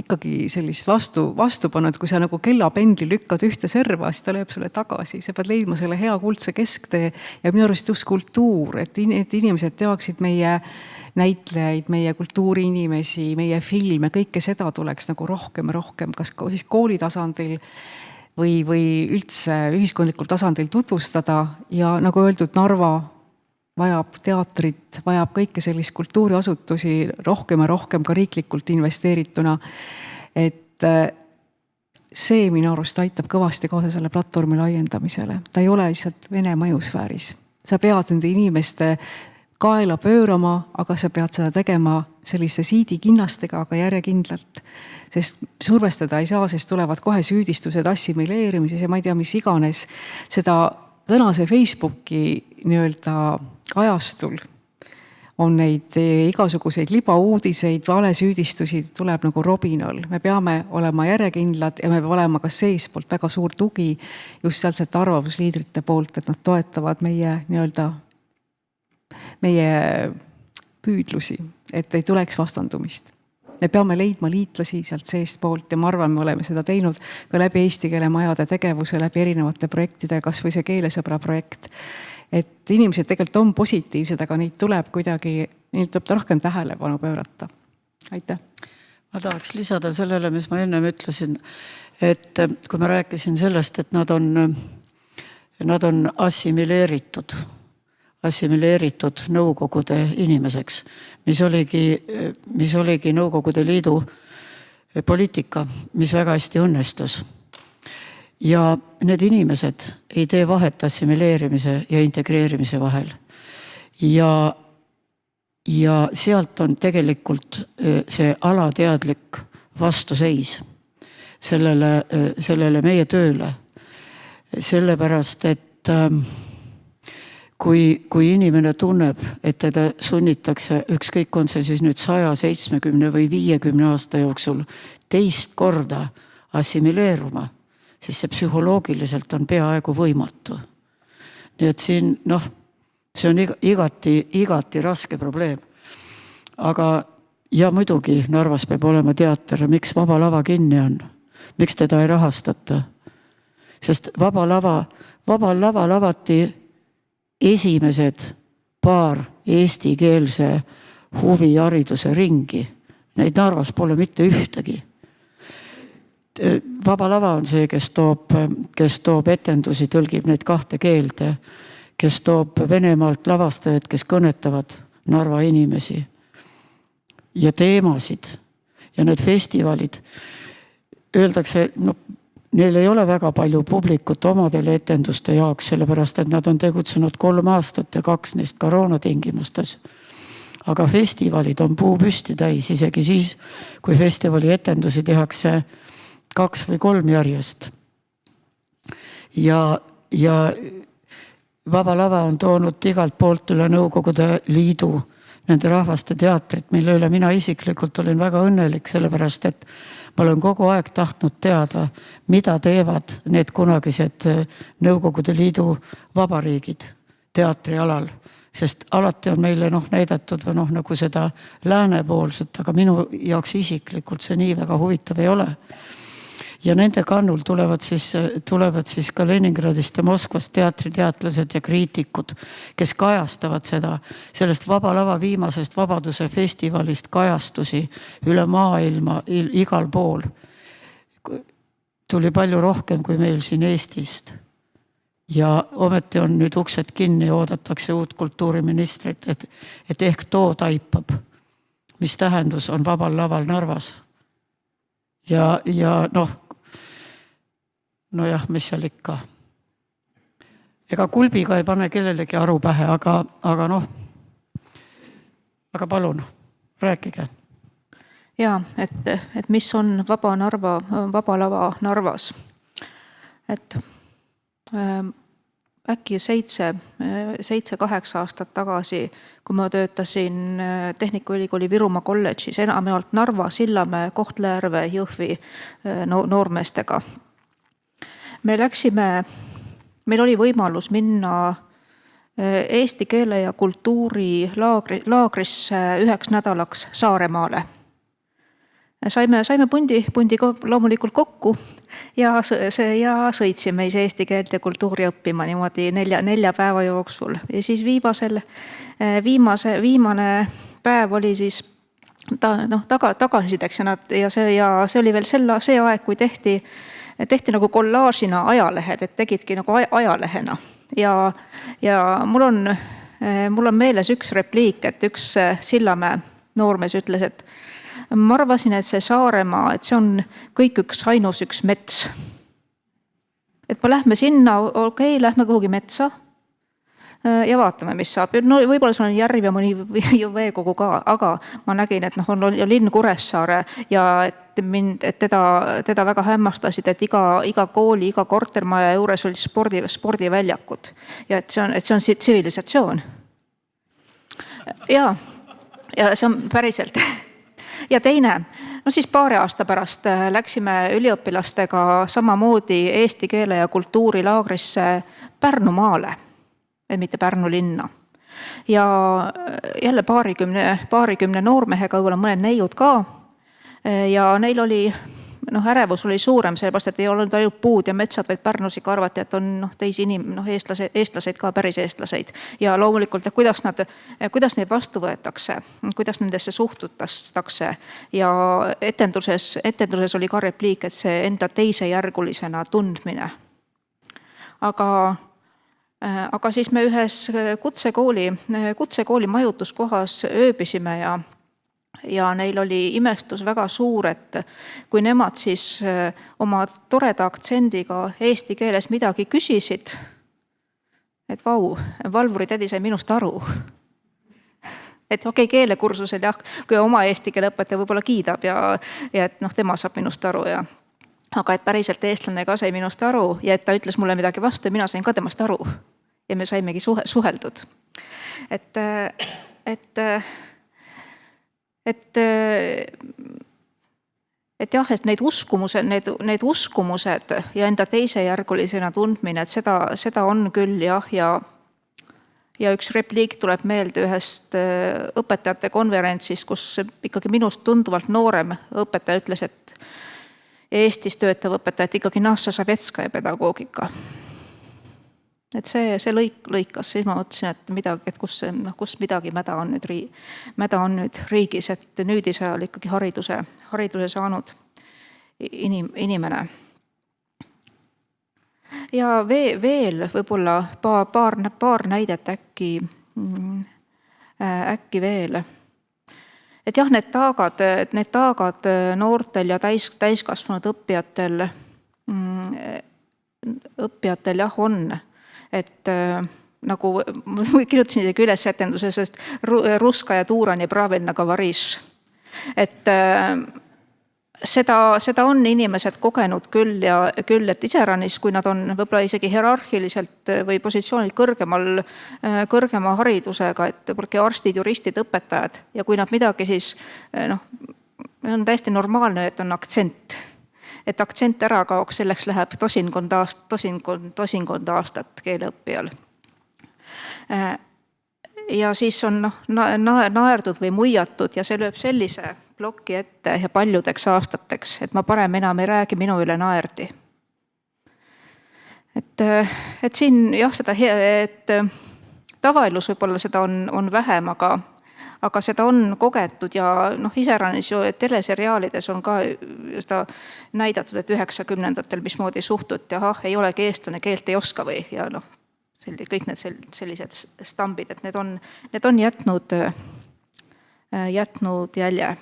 ikkagi sellist vastupanu, et kui sa nagu kellapendli lükkad ühte serva, siis ta lööb sulle tagasi, sa pead leidma selle hea kuldse kesktee ja minu arust just kultuur, et inimesed teaksid meie näitlejaid, meie kultuuriinimesi, meie filme, kõike seda tuleks nagu rohkem, kas siis kooli tasandil või üldse ühiskondlikul tasandil tutvustada ja nagu öeldud, Narva vajab teatrit, vajab kõike sellist kultuuriasutusi rohkem ja rohkem ka riiklikult investeerituna, et see minu arust aitab kõvasti kaasa selle platvormi laiendamisele. Ta ei ole lihtsalt Vene mõjusfääris. Sa pead nende inimeste kaela pöörama, aga sa pead seda tegema selliste siidikinnastega, aga järjekindlalt. Sest survestada ei saa, sest tulevad kohe süüdistused assimileerimises ja ma ei tea, mis iganes. Seda tänase Facebooki nii-öelda ajastul on neid igasuguseid libauudiseid, valesüüdistusi tuleb nagu robinal. Me peame olema järjekindlad ja me peame olema ka seespoolt väga suur tugi just sealsete arvamusliidrite poolt, et nad toetavad meie nii-öelda meie püüdlusi, et ei tuleks vastandumist. Me peame leidma liitlasi sealt seest poolt ja ma arvan, me oleme seda teinud ka läbi Eesti keelemajade tegevuse, läbi erinevate projektide, kas või see keelesõbra projekt. Et inimesed tegelikult on positiivsed, aga neid tuleb kuidagi, neid tuleb rohkem tähelepanu pöörata. Aitäh! Ma tahaks lisada sellele, mis ma ennem ütlesin, et kui ma rääkisin sellest, et nad on assimileeritud Nõukogude inimeseks, mis oligi Nõukogude Liidu poliitika, mis väga hästi õnnestus. Ja need inimesed ei tee vahet assimileerimise ja integreerimise vahel. Ja sealt on tegelikult see alateadlik vastuseis sellele meie tööle. Sellepärast, et kui inimene tunneb, et teda sunnitakse, ükskõik on see siis nüüd 100, 70 või 50 aasta jooksul teist korda assimileeruma, siis see psühholoogiliselt on peaaegu võimatu. Nii et siin, see on igati raske probleem. Aga ja muidugi Narvas peab olema teater, miks Vaba Lava kinni on? Miks teda ei rahastata? Sest Vaba Lava lavati esimesed paar eestikeelse huvihariduse ringi. Neid Narvas pole mitte ühtegi. Vaba Lava on see, kes toob etendusi, tõlgib neid 2 keelde, kes toob Venemaalt lavastajad, kes kõnetavad Narva inimesi ja teemasid. Ja need festivalid, öeldakse, neil ei ole väga palju publikut omadele etenduste jaoks, sellepärast, et nad on tegutsenud 3 aastat ja 2 neist koroonatingimustes. Aga festivalid on puu püsti täis, isegi siis, kui festivali etendusi tehakse 2 või 3 järjest. Ja Vaba Lava on toonud igalt poolt üle Nõukogude Liidu nende rahvaste teatrit, mille üle mina isiklikult olin väga õnnelik, sellepärast, et ma olen kogu aeg tahtnud teada, mida teevad need kunagised Nõukogude Liidu vabariigid teatrialal. Sest alati on meile näidatud või nagu seda läänepoolset, aga minu jaoks isiklikult see nii väga huvitav ei ole. Ja nende kannul tulevad siis ka Leningradist ja Moskvast teatriteatlased ja kriitikud, kes kajastavad sellest Vaba Lava viimasest Vabaduse festivalist kajastusi üle maailma igal pool. Tuli palju rohkem kui meil siin Eestist. Ja ometi on nüüd uksed kinni ja oodatakse uut kultuuriministrit, et ehk too taipab, mis tähendus on Vabal Laval Narvas. Ja mis seal ikka. Ega kulbiga ei pane kellelegi aru pähe, aga palun, rääkige. Jaa, et mis on Vaba Lava Narvas. Et äkki 7-8 aastat tagasi, kui ma töötasin Tehnikaülikooli Virumaa kolledžis, enamjaolt Narva, Sillamäe, Kohtla-Järve, Jõhvi noormeestega. Meil oli võimalus minna eesti keele ja kultuuri laagrisse 1 nädalaks Saaremaale. Saime pundi loomulikult kokku ja sõitsime eesti keelt ja kultuuri õppima niimoodi 4 päeva jooksul. Ja siis viimane päev oli siis tagasideks ja see oli veel see aeg, kui tehti tehti nagu kollaažina ajalehed, et tegidki nagu ajalehena. Ja mul on meeles üks repliik, et üks Sillamäe noormees ütles, et ma arvasin, et see Saaremaa, et see on kõik ainus üks mets. Et me lähme sinna, okei, lähme kuhugi metsa ja vaatame, mis saab. No võib-olla seal on järv ja mõni veekogu ka, aga ma nägin, et on linn Kuressaare ja et teda väga hämmastasid, et iga kooli, iga kortermaja juures oli spordiväljakud ja et see on tsivilisatsioon. Ja see on päriselt. Ja teine, no siis paari aasta pärast läksime üliõpilastega samamoodi eesti keele ja kultuuri laagrisse Pärnumaale, mitte Pärnu linna. Ja jälle paarikümne noormehega, võib-olla mõned neiud ka. Ja neil oli, ärevus oli suurem, sellepärast, et ei olnud ainult puud ja metsad, vaid Pärnus ikka arvati, et on teisi eestlaseid ka, päris eestlaseid. Ja loomulikult, kuidas neid vastu võetakse, kuidas nendesse suhtutakse. Ja etenduses oli ka repliik, et see enda teisejärgulisena tundmine. Aga siis me ühes kutsekooli majutuskohas ööbisime ja neil oli imestus väga suur, et kui nemad siis oma toreda aktsendiga eesti keeles midagi küsisid, et Valvuri tädi sai minust aru. Et okei, keelekursusel jah, kui oma eesti keele õpetaja võib-olla kiidab ja et tema saab minust aru aga et päriselt eestlane ka sai minust aru ja et ta ütles mulle midagi vastu ja mina sain ka temast aru. Ja me saimegi suheldud. Et jah, et need uskumused ja enda teisejärgulisena tundmine, et seda on küll jah, ja üks repliik tuleb meelde ühest õpetajate konverentsist, kus ikkagi minust tunduvalt noorem õpetaja ütles, et Eestis töötav õpetaja, et ikkagi Nassa Sovetskaja pedagoogika. Et see lõikas, siis ma mõtlesin, et kus midagi mäda on nüüd riigis, et nüüdise ajal ikkagi hariduse saanud inimene. Ja veel võib-olla paar näidet äkki veel. Et jah, need taagad noortel ja täiskasvanud õppijatel jah on. Et nagu ma kirjutasin isegi üles etenduses, sest Ruska ja Tuuran ja Pravilna Kavariš. Et seda on inimesed kogenud küll, et iseäranis, kui nad on võib-olla isegi hierarhiliselt või positsioonil kõrgema haridusega, et arstid, juristid, õpetajad ja kui nad midagi siis, on täiesti normaalne, et on aktsent. Et aktsent ära kaoks, selleks läheb tosinkond aastat keeleõppijal. Ja siis on naerdud või muiatud ja see lööb sellise ploki ette ja paljudeks aastateks, et ma parem enam ei räägi, minu üle naerdi. Et siin jah, et tavaelus võib-olla seda on vähem, aga seda on kogetud ja iseäranis ju teleseriaalides on ka seda näidatud, et 90-ndatel mismoodi suhtut ja ei olegi eestlane, keelt ei oska või ja kõik need sellised stambid, et need on jätnud jälje.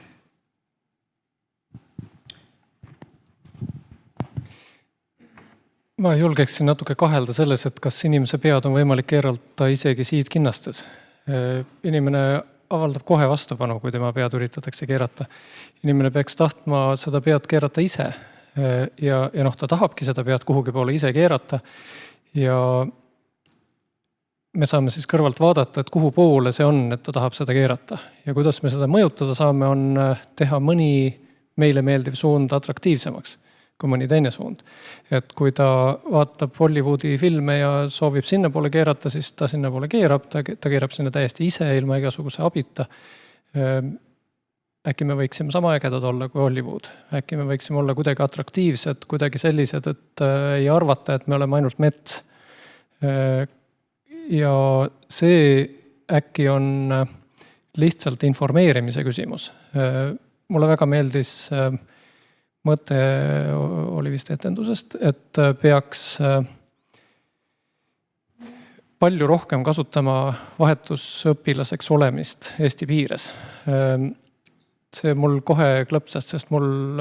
Ma julgeksin natuke kahelda selles, et kas inimese pead on võimalik keerata isegi siidkinnastes. Inimene avaldab kohe vastupanu, kui tema pead üritatakse keerata. Inimene peaks tahtma seda pead keerata ise ja ta tahabki seda pead kuhugi poole ise keerata ja me saame siis kõrvalt vaadata, et kuhu poole see on, et ta tahab seda keerata. Ja kuidas me seda mõjutada saame, on teha mõni meile meeldiv suund atraktiivsemaks kui mõni teine suund. Et kui ta vaatab Hollywoodi filme ja soovib sinna poole keerata, siis ta sinna poole keerab, ta keerab sinna täiesti ise ilma igasuguse abita. Äkki me võiksime sama ägedad olla kui Hollywood. Äkki me võiksime olla kuidagi atraktiivsed, kuidagi sellised, et ei arvata, et me oleme ainult mets. Ja see äkki on lihtsalt informeerimise küsimus. Mulle väga meeldis mõte oli vist etendusest, et peaks palju rohkem kasutama vahetusõpilaseks olemist Eesti piires. See mul kohe klõpsas, sest mul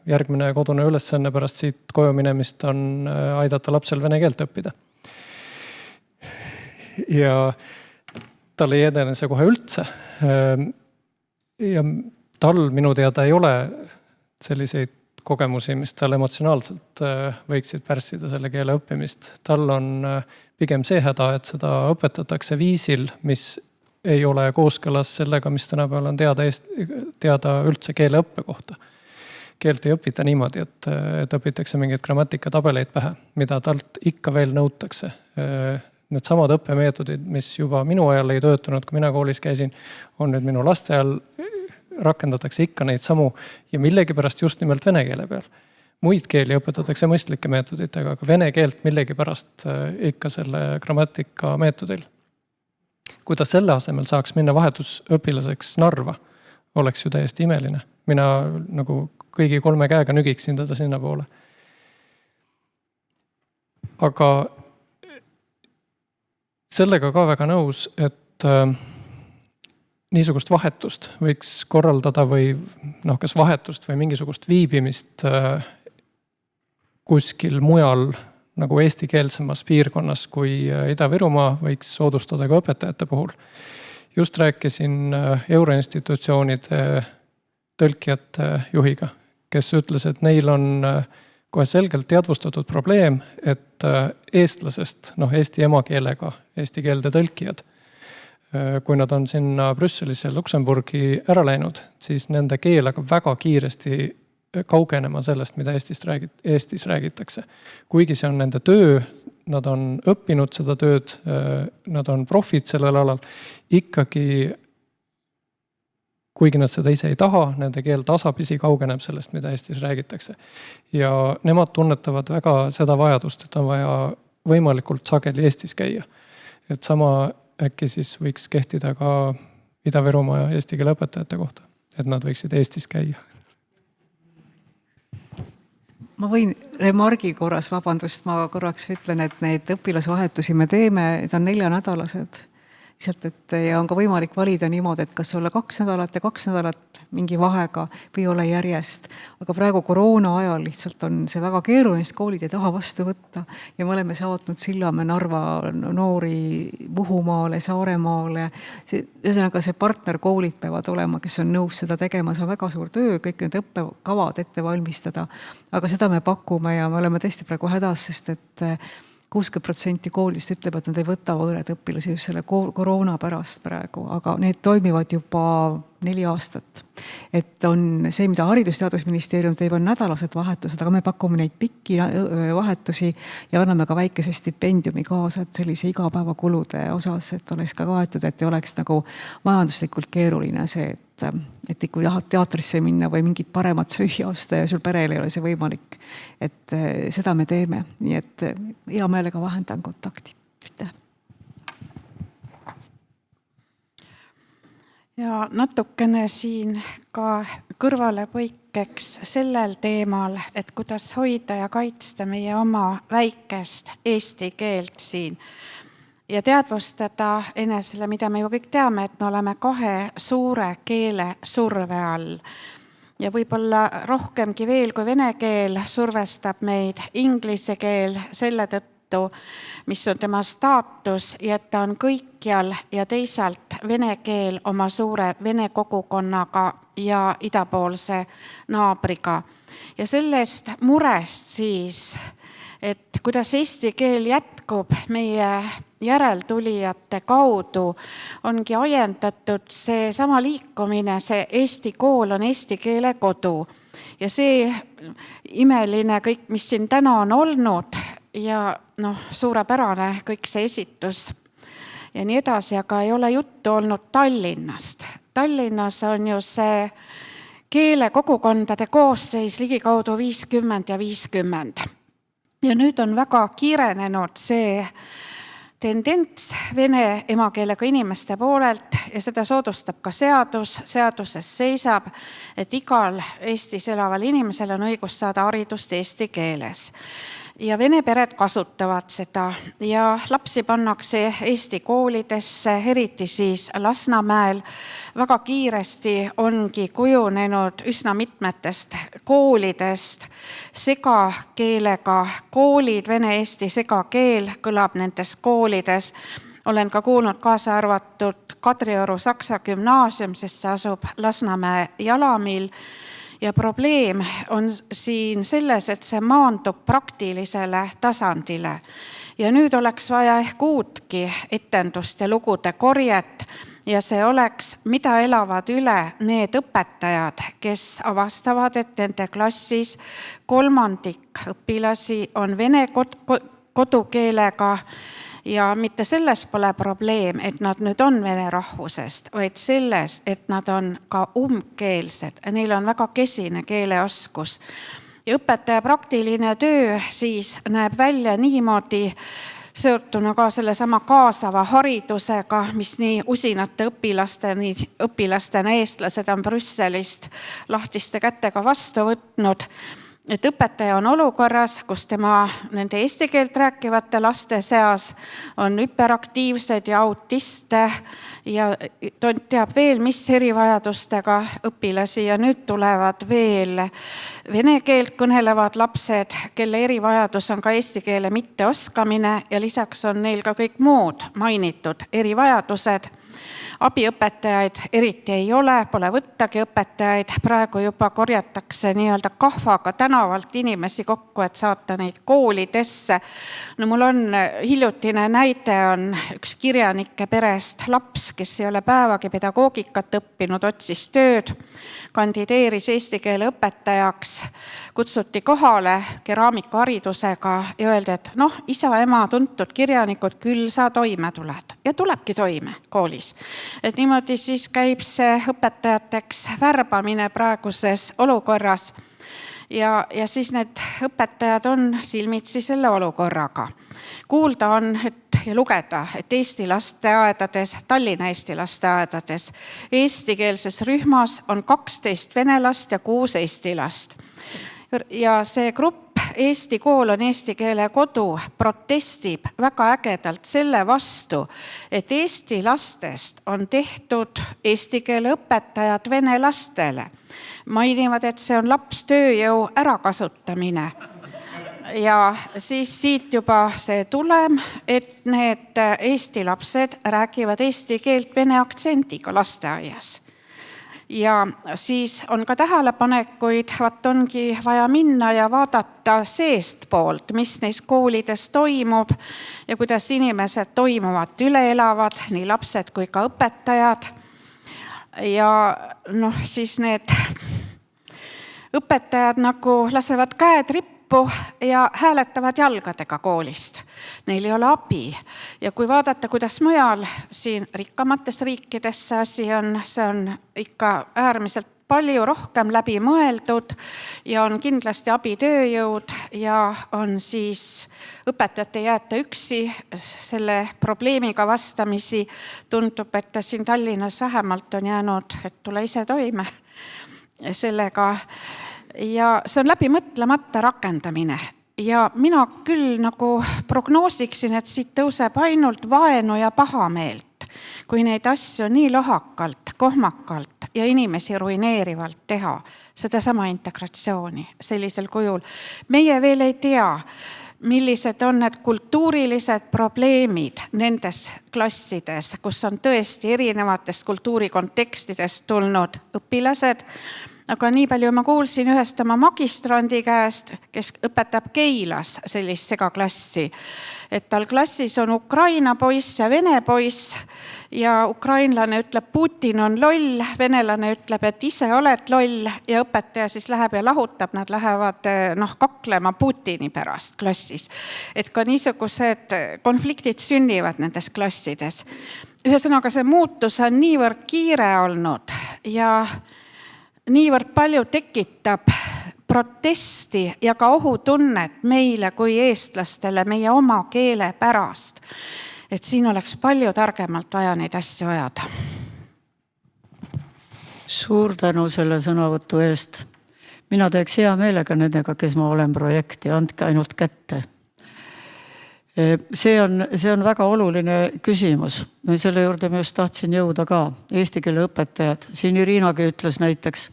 järgmine kodune ülesanne pärast siit koju minemist on aidata lapsel vene keelt õppida. Ja tal ei edene see kohe üldse. Ja tal minu teada ei ole selliseid kogemusi, mis tal emotsionaalselt võiksid pärssida selle keele õppimist. Tal on pigem see häda, et seda õpetatakse viisil, mis ei ole kooskõlas sellega, mis tänapäeval on teada üldse keele õppe kohta. Keelt ei õpita niimoodi, et õpitakse mingeid grammatikatabeleid pähe, mida talt ikka veel nõutakse. Need samad õppemeetodid, mis juba minu ajal ei töötanud, kui mina koolis käisin, on nüüd minu laste ajal, rakendatakse ikka neid samu ja millegipärast just nimelt vene keele peal. Muid keeli õpetatakse mõistlike meetoditega, aga vene keelt millegipärast ikka selle grammatika meetodil. Kuidas selle asemel saaks minna vahetusõpilaseks Narva, oleks ju täiesti imeline. Mina nagu kõigi 3 käega nügiksin teda sinna poole. Aga sellega ka väga nõus, et niisugust vahetust võiks korraldada või kas vahetust või mingisugust viibimist kuskil mujal nagu eestikeelsemas piirkonnas kui Ida-Virumaa võiks soodustada ka õpetajate puhul. Just rääkisin euroinstitutsioonide tõlkijate juhiga, kes ütles, et neil on kohe selgelt teadvustatud probleem, et eestlasest, eesti emakeelega, eesti keelde tõlkijad, kui nad on sinna Brüsselisse ja Luksemburgi ära läinud, siis nende keel aga väga kiiresti kaugenema sellest, mida Eestis räägitakse. Kuigi see on nende töö, nad on õppinud seda tööd, nad on profid sellel alal, ikkagi kuigi nad seda ise ei taha, nende keel tasapisi kaugeneb sellest, mida Eestis räägitakse. Ja nemad tunnetavad väga seda vajadust, et on vaja võimalikult sageli Eestis käia. Et sama äkki siis võiks kehtida ka Ida-Virumaa ja eesti keele õpetajate kohta, et nad võiksid Eestis käia. Ma võin remargi korras, vabandust, ma korraks ütlen, et need õpilasvahetusi me teeme, need on 4-nädalased. Ja on ka võimalik valida niimoodi, et kas olla 2 nädalat ja 2 nädalat mingi vahega või ole järjest. Aga praegu koroona ajal lihtsalt on see väga keeruline, sest koolid ei taha vastu võtta. Ja me oleme saatnud Sillamäe, Narva noori Muhumaale, Saaremaale. Ühesõnaga see partnerkoolid peavad olema, kes on nõus seda tegema. See on väga suur töö, kõik need õppekavad ette valmistada. Aga seda me pakume ja me oleme tõesti praegu hädas, sest et 60% koolidest ütleb, et nad ei võta võõrad õpilasi just selle koroona pärast praegu, aga need toimivad juba 4 aastat. Et on see, mida Haridus-Teadusministeerium teeb, on nädalased vahetused, aga me pakume neid pikki vahetusi ja anname ka väikese stipendiumi kaasa, et sellise igapäevakulude osas, et oleks ka kaetud, et ei oleks nagu majanduslikult keeruline see, et kui tahad teatrisse minna või mingit paremat süüa osta ja sul perel ei ole see võimalik. Et seda me teeme, nii et hea meelega vahendan kontakti. Aitäh. Ja natukene siin ka kõrvalepõikeks sellel teemal, et kuidas hoida ja kaitsta meie oma väikest eesti keelt siin. Ja teadvustada enesele, mida me ju kõik teame, et me oleme 2 suure keele surve all. Ja võib-olla rohkemgi veel kui vene keel survestab meid inglise keel selle tõttu, mis on tema staatus ja et ta on kõikjal ja teisalt vene keel oma suure vene kogukonnaga ja idapoolse naabriga. Ja sellest murest siis, et kuidas eesti keel jätkub meie järeltulijate kaudu, ongi ajendatud see sama liikumine, see eesti kool on eesti keele kodu. Ja see imeline kõik, mis siin täna on olnud ja suurepärane kõik see esitus ja nii edasi, aga ei ole juttu olnud Tallinnast. Tallinnas on ju see keelekogukondade koosseis ligikaudu 50 ja 50. Ja nüüd on väga kiirenenud see tendents vene emakeelega inimeste poolelt ja seda soodustab ka seaduses seisab, et igal Eestis elaval inimesel on õigus saada haridust eesti keeles. Ja vene pered kasutavad seda ja lapsi pannakse eesti koolidesse, eriti siis Lasnamäel. Väga kiiresti ongi kujunenud üsna mitmetest koolidest segakeelega koolid, vene-eesti segakeel kõlab nendes koolides. Olen ka kuulnud kaasa arvatud Kadrioru Saksa gümnaasium, sest see asub Lasnamäe Jalamil. Ja probleem on siin selles, et see maandub praktilisele tasandile. Ja nüüd oleks vaja ehk uutki etendust ja lugude korjet ja see oleks, mida elavad üle need õpetajad, kes avastavad, et nende klassis 1/3 õpilasi on vene kodukeelega. Ja mitte selles pole probleem, et nad nüüd on vene rahvusest, vaid selles, et nad on ka umbkeelsed. Neil on väga kesine keeleoskus. Ja õpetaja praktiline töö siis näeb välja niimoodi, seotuna ka selle sama kaasava haridusega, mis nii usinate õpilastena eestlased on Brüsselist lahtiste kätega vastu võtnud. Et õpetaja on olukorras, kus tema nende eesti keelt rääkivate laste seas on hüperaktiivsed ja autiste ja teab veel, mis erivajadustega õpilasi ja nüüd tulevad veel vene keelt kõnelevad lapsed, kelle erivajadus on ka eesti keele mitteoskamine ja lisaks on neil ka kõik muud mainitud erivajadused. Abiõpetajaid eriti ei ole, pole võttagi õpetajaid, praegu juba korjatakse nii-öelda kahvaga tänavalt inimesi kokku, et saata neid koolidesse. No mul on hiljutine näide on üks kirjanike perest laps, kes ei ole päevagi pedagoogikat õppinud, otsis tööd, kandideeris eesti keele õpetajaks, kutsuti kohale keraamikaharidusega ja öeldi, et isa, ema, tuntud kirjanikud, küll sa toime tuled ja tulebki toime koolis. Et niimoodi siis käib see õpetajateks värbamine praeguses olukorras ja siis need õpetajad on silmitsi selle olukorraga. Kuulda on ja lugeda, et Eesti lasteaedades, Tallinna Eesti lasteaedades eestikeelses rühmas on 12 vene last ja 6 eesti last. Ja see grupp Eesti kool on eesti keele kodu protestib väga ägedalt selle vastu, et eesti lastest on tehtud eesti keele õpetajad vene lastele. Mainivad, et see on lapstööjõu ärakasutamine. Ja siis siit juba see tulem, et need eesti lapsed räägivad eesti keelt vene aktsendiga lasteaias. Ja siis on ka tähelepanekuid, ongi vaja minna ja vaadata seest poolt, mis neis koolides toimub ja kuidas inimesed toimuvat üle elavad, nii lapsed kui ka õpetajad. Ja siis need õpetajad nagu lasevad käed rippu ja hääletavad jalgadega koolist. Neil ei ole abi. Ja kui vaadata, kuidas mujal siin rikkamates riikides see on ikka äärmiselt palju rohkem läbi mõeldud ja on kindlasti abitööjõud ja on siis õpetajat ei jäeta üksi selle probleemiga vastamisi. Tundub, et siin Tallinnas vähemalt on jäänud, et tule ise toime sellega. Ja see on läbi mõtlemata rakendamine ja mina küll nagu prognoosiksin, et siit tõuseb ainult vaenu ja pahameelt, kui neid asju nii lohakalt, kohmakalt ja inimesi ruineerivalt teha, seda sama integratsiooni sellisel kujul. Meie veel ei tea, millised on need kultuurilised probleemid nendes klassides, kus on tõesti erinevatest kultuurikontekstidest tulnud õpilased. Aga nii palju ma kuulsin ühest oma magistrandi käest, kes õpetab Keilas sellist segaklassi, et tal klassis on ukraina poiss ja vene poiss ja ukrainlane ütleb, Putin on loll, venelane ütleb, et ise oled loll ja õpetaja siis läheb ja lahutab, nad lähevad kaklema Putini pärast klassis. Et ka niisugused konfliktid sünnivad nendes klassides. Ühesõnaga see muutus on niivõrd kiire olnud ja niivõrd palju tekitab protesti ja ka ohutunnet meile kui eestlastele meie oma keele pärast. et siin oleks palju targemalt vaja neid asju ajada. Suur tänu selle sõnavõtu eest. Mina teeks hea meelega nendega, kes ma olen projekti, andke ainult kätte. See on väga oluline küsimus. Selle juurde ma just tahtsin jõuda ka. Eesti keele õpetajad. Siin Irinagi ütles näiteks,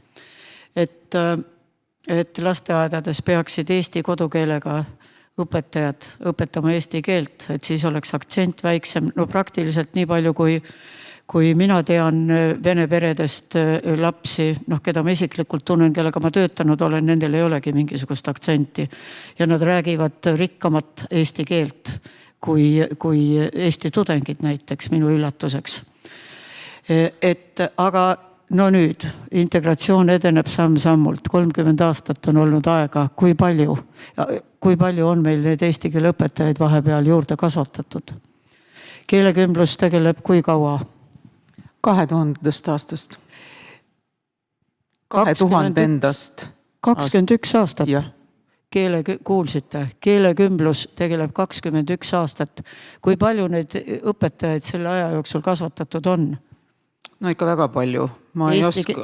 et lasteaedades peaksid eesti kodukeelega õpetajad õpetama eesti keelt, et siis oleks aktsent väiksem. No praktiliselt nii palju, kui mina tean vene peredest lapsi, keda ma isiklikult tunnen, kellega ma töötanud olen, nendel ei olegi mingisugust aktsenti. Ja nad räägivad rikkamat eesti keelt kui eesti tudengid näiteks, minu üllatuseks. Aga no nüüd, integratsioon edeneb samm-sammult. 30 aastat on olnud aega. Kui palju on meil neid eesti keele õpetajaid vahepeal juurde kasvatatud? Keelekümblus tegeleb kui kaua? 2000. aastast. 2000 endast. 21 aastat. Jah. Kuulsite, keelekümblus tegeleb 21 aastat. Kui palju neid õpetajaid selle aja jooksul kasvatatud on? No ikka väga palju.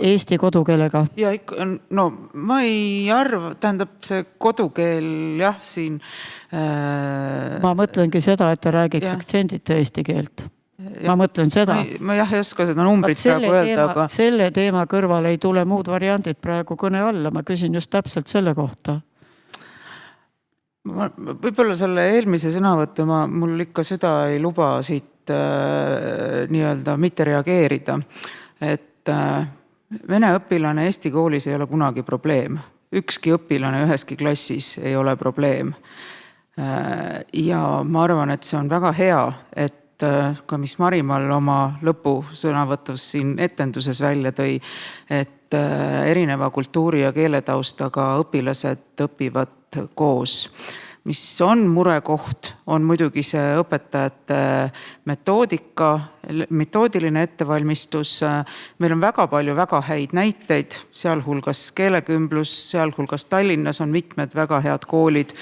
Eesti kodukeelega? Ja ikka, no ma ei arva, tähendab see kodukeel, jah, siin... Ma mõtlengi seda, et ta räägiks aktsendita eesti keelt. Ma mõtlen seda. Ma jah ei oska seda numbrit praegu öelda, aga... Selle teema kõrval ei tule muud variandid praegu kõne alla. Ma küsin just täpselt selle kohta. Võib-olla selle eelmise sõnavõttu mul ikka süda ei luba siit nii-öelda mitte reageerida. Et vene õpilane Eesti koolis ei ole kunagi probleem. Ükski õpilane üheski klassis ei ole probleem. Ja ma arvan, et see on väga hea, et ka mis Marimal oma lõpusõnavõtus siin etenduses välja tõi, et erineva kultuuri ja keeletaustaga õpilased õpivad koos. Mis on murekoht, on muidugi see õpetajate metoodiline ettevalmistus. Meil on väga palju väga häid näiteid, sealhulgas keelekümblus, sealhulgas Tallinnas on mitmed väga head koolid.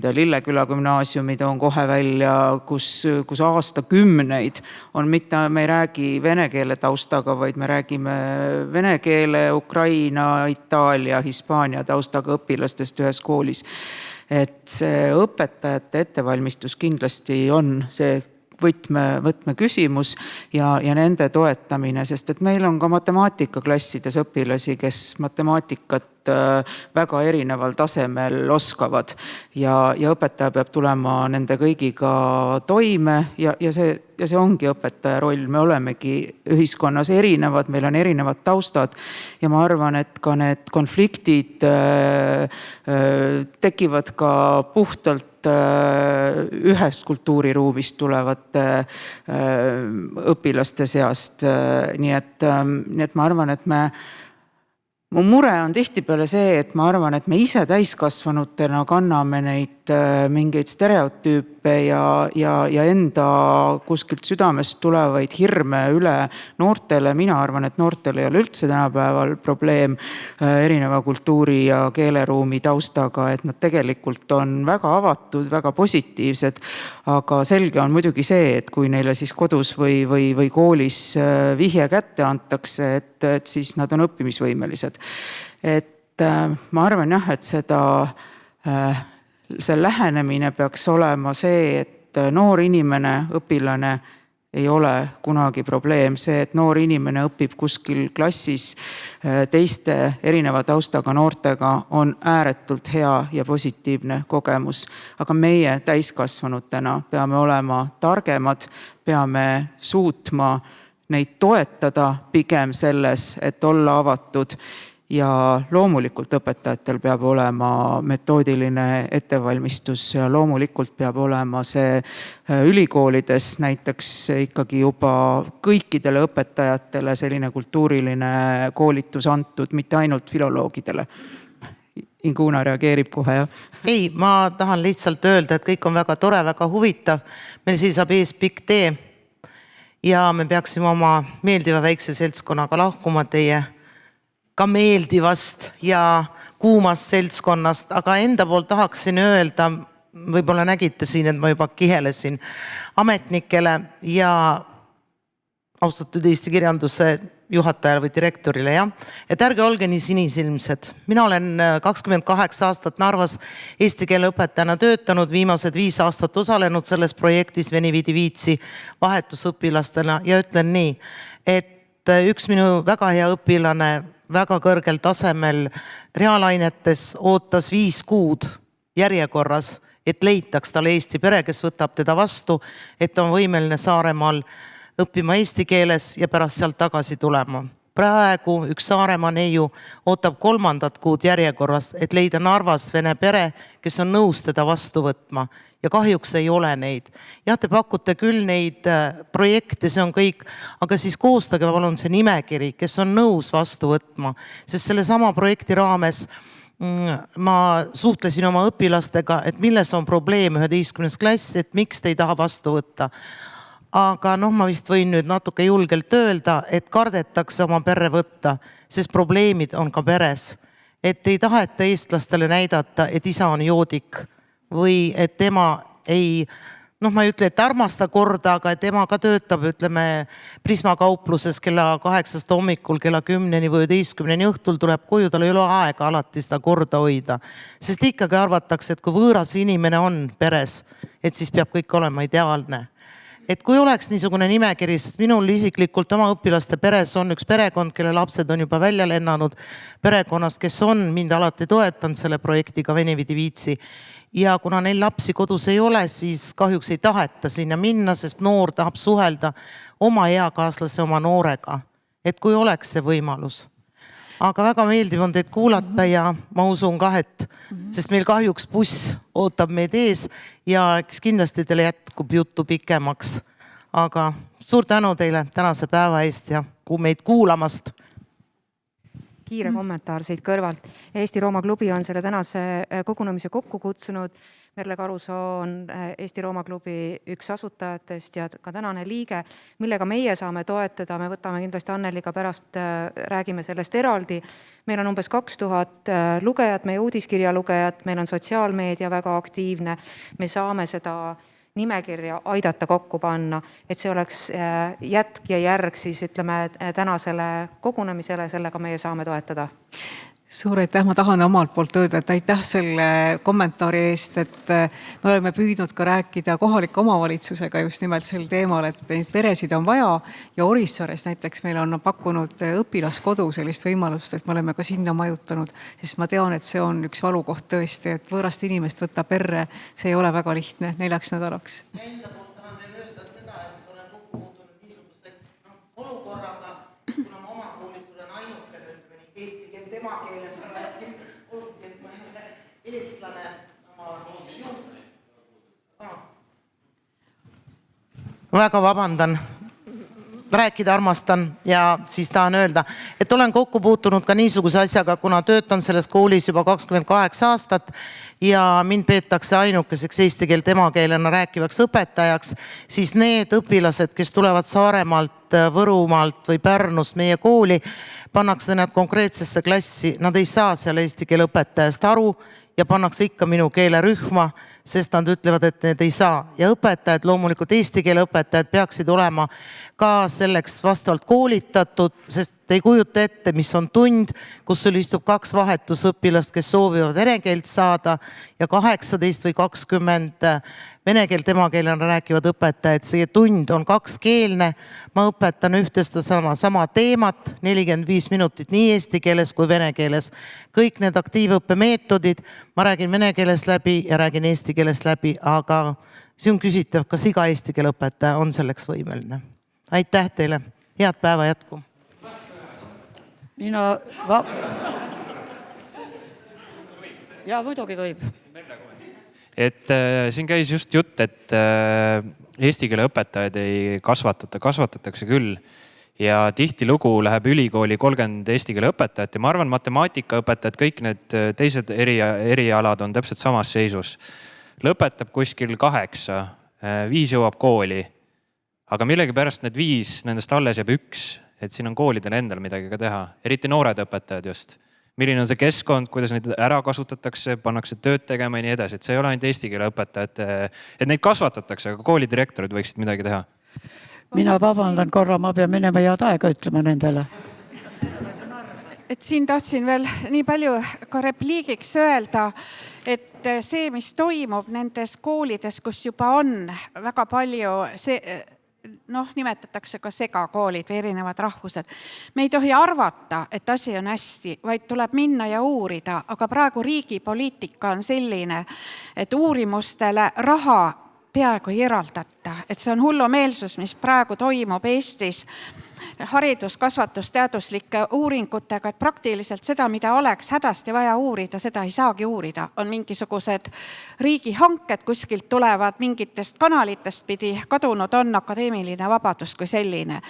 Lilleküla gümnaasiumid on kohe välja, kus aastakümneid on mitte, me ei räägi vene keele taustaga, vaid me räägime vene keele, Ukraina, Itaalia, Hispaania taustaga õpilastest ühes koolis. Et see õpetajate ettevalmistus kindlasti on see võtme küsimus ja nende toetamine, sest et meil on ka matemaatikaklassides õpilasi, kes matemaatikat väga erineval tasemel oskavad ja õpetaja peab tulema nende kõigiga toime ja see ongi õpetaja roll. Me olemegi ühiskonnas erinevad, meil on erinevad taustad ja ma arvan, et ka need konfliktid tekivad ka puhtalt ühest kultuuriruumist tulevate õpilaste seast. Nii et ma arvan, et mu mure on tihtipeale see, et ma arvan, et me ise täiskasvanutena kanname neid mingeid stereotüüpe ja enda kuskilt südamest tulevaid hirme üle noortele. Mina arvan, et noortele ei ole üldse tänapäeval probleem erineva kultuuri ja keeleruumi taustaga, et nad tegelikult on väga avatud, väga positiivsed, aga selge on muidugi see, et kui neile siis kodus või koolis vihje kätte antakse, et siis nad on õppimisvõimelised. Et ma arvan jah, et see lähenemine peaks olema see, et noor inimene, õpilane ei ole kunagi probleem. See, et noor inimene õpib kuskil klassis teiste erineva taustaga noortega, on ääretult hea ja positiivne kogemus. Aga meie täiskasvanutena peame olema targemad, peame suutma neid toetada pigem selles, et olla avatud. Ja loomulikult õpetajatel peab olema metoodiline ettevalmistus ja loomulikult peab olema see ülikoolides näiteks ikkagi juba kõikidele õpetajatele selline kultuuriline koolitus antud, mitte ainult filoloogidele. Inguna reageerib kohe, jah? Ei, ma tahan lihtsalt öelda, et kõik on väga tore, väga huvitav. Meil seisab ees pikk tee ja me peaksime oma meeldiva väikse seltskonnaga lahkuma teie ka meeldivast ja kuumast seltskonnast, aga enda poolt tahaksin öelda, võib-olla nägite siin, et ma juba kihelesin ametnikele ja austatud Eesti kirjanduse juhatajale või direktorile, jah. Et ärge olge nii sinisilmsed. Mina olen 28 aastat Narvas eesti keele õpetajana töötanud, viimased 5 aastat osalenud selles projektis Veni Vidi Vici vahetusõpilastena ja ütlen nii, et üks minu väga hea õpilane väga kõrgel tasemel reaalainetes ootas 5 kuud järjekorras, et leitaks talle Eesti pere, kes võtab teda vastu, et on võimeline Saaremaal õppima eesti keeles ja pärast sealt tagasi tulema. Praegu üks Saaremaa neiu ootab 3. kuud järjekorras, et leida Narvas vene pere, kes on nõus teda vastu võtma. Ja kahjuks ei ole neid. Jah, te pakute küll neid projekte, see on kõik, aga siis koostage palun see nimekiri, kes on nõus vastu võtma. Sest selle sama projekti raames ma suhtlesin oma õpilastega, et milles on probleem 11. klass, et miks te ei taha vastu võtta. Aga ma vist võin nüüd natuke julgelt öelda, et kardetakse oma perre võtta, sest probleemid on ka peres. Et ei taheta eestlastele näidata, et isa on joodik või et tema ei, ma ei ütle, et armasta korda, aga et tema ka töötab, ütleme, Prisma kaupluses kella 8 hommikul, kella 10 või 11 õhtul tuleb koju, tal ei ole aega alati seda korda hoida. Sest ikkagi arvatakse, et kui võõras inimene on peres, et siis peab kõik olema ideaalne. Et kui oleks niisugune nimekiri, sest minul isiklikult oma õpilaste peres on üks perekond, kelle lapsed on juba välja lennanud perekonnas, kes on mind alati toetanud selle projektiga Veni Vidi Vici. Ja kuna neil lapsi kodus ei ole, siis kahjuks ei taheta sinna minna, sest noor tahab suhelda oma eakaaslase oma noorega. Et kui oleks see võimalus. Aga väga meeldiv on teid kuulata ja ma usun ka, et sest meil kahjuks buss ootab meid ees ja kindlasti teile jätkub juttu pikemaks. Aga suur tänu teile tänase päeva eest ja meid kuulamast. Kiire kommentaar siit kõrvalt. Eesti Rooma klubi on selle tänase kogunemise kokku kutsunud. Merle Karusoo on Eesti Rooma klubi üks asutajatest ja ka tänane liige, millega meie saame toetada. Me võtame kindlasti Anneliga pärast, räägime sellest eraldi. Meil on umbes 2000 lugejat, meie uudiskirja lugejat, meil on sotsiaalmeedia väga aktiivne. Me saame seda nimekirja aidata kokku panna, et see oleks jätk ja järg siis ütleme tänasele kogunemisele, sellega meie saame toetada. Suur aitäh, ma tahan omalt poolt öelda, et aitäh selle kommentaari eest, et me oleme püüdnud ka rääkida kohalike omavalitsusega just nimelt sel teemal, et neid peresid on vaja ja Orissaares näiteks meil on pakkunud õpilaskodu sellist võimalust, et me oleme ka sinna majutanud, sest ma tean, et see on üks valukoht tõesti, et võõrast inimest võtta perre, see ei ole väga lihtne 4 nädalaks. Enda poolt tahan veel öelda seda, et olen kokku muutunud niisuguse olukorraga, kuna ma oma koolis olen ainukene eesti keel tema keele räägin, olgugi, et ma ei ole eestlane oma väga vabandan, rääkida armastan ja siis tahan öelda, et olen kokku puutunud ka niisuguse asjaga, kuna töötan selles koolis juba 28 aastat ja mind peetakse ainukeseks eesti keelt emakeelena rääkivaks õpetajaks, siis need õpilased, kes tulevad Saaremaalt, Võrumaalt või Pärnust meie kooli, pannakse nad konkreetsesse klassi, nad ei saa seal eesti keele õpetajast aru ja pannakse ikka minu keelerühma, sest nad ütlevad, et need ei saa. Ja õpetajad, loomulikult eesti keele õpetajad peaksid olema ka selleks vastavalt koolitatud, sest ei kujuta ette, mis on tund, kus sul istub 2 vahetusõpilast, kes soovivad vene keelt saada ja 18 või 20 vene keelt emakeelena rääkivad õpetajad. See tund on 2-keelne. Ma õpetan ühtest sama teemat, 45 minutit nii eesti keeles kui vene keeles. Kõik need aktiivõppemeetodid, ma räägin vene keeles läbi ja räägin eesti keeles läbi, aga see on küsitav, kas iga eesti keele õpetaja on selleks võimeline. Aitäh teile, head päeva jätku! Ja muidugi võib. Et siin käis just jutt, et eesti keele õpetajaid ei kasvatata, kasvatatakse küll. Ja tihtilugu läheb ülikooli 30 eesti keele õpetajat ja ma arvan, matemaatikaõpetajad, kõik need teised erialad on täpselt samas seisus. Lõpetab kuskil 8, 5 jõuab kooli, aga millegi pärast need 5, nendest alles jääb 1, et siin on koolidel endal midagi ka teha, eriti noored õpetajad just. milline on see keskkond, kuidas neid ära kasutatakse, pannakse tööd tegema ja nii edasi, et see ei ole ainult eesti keele õpetajad, et neid kasvatatakse, aga koolidirektorid võiksid midagi teha. Mina vabandan korra, ma pean minema head aega ütlema nendele. Et siin tahtsin veel nii palju ka repliigiks öelda, et see, mis toimub nendes koolides, kus juba on väga palju, nimetatakse ka segakoolid või erinevad rahvused. Me ei tohi arvata, et asi on hästi, vaid tuleb minna ja uurida, aga praegu riigi poliitika on selline, et uurimustele raha peaaegu ei eraldata, et see on hullumeelsus, mis praegu toimub Eestis hariduskasvatusteaduslike uuringutega, et praktiliselt seda, mida oleks hädasti vaja uurida, seda ei saagi uurida. On mingisugused riigihanked kuskilt tulevad, mingitest kanalitest pidi kadunud on akadeemiline vabadus kui selline.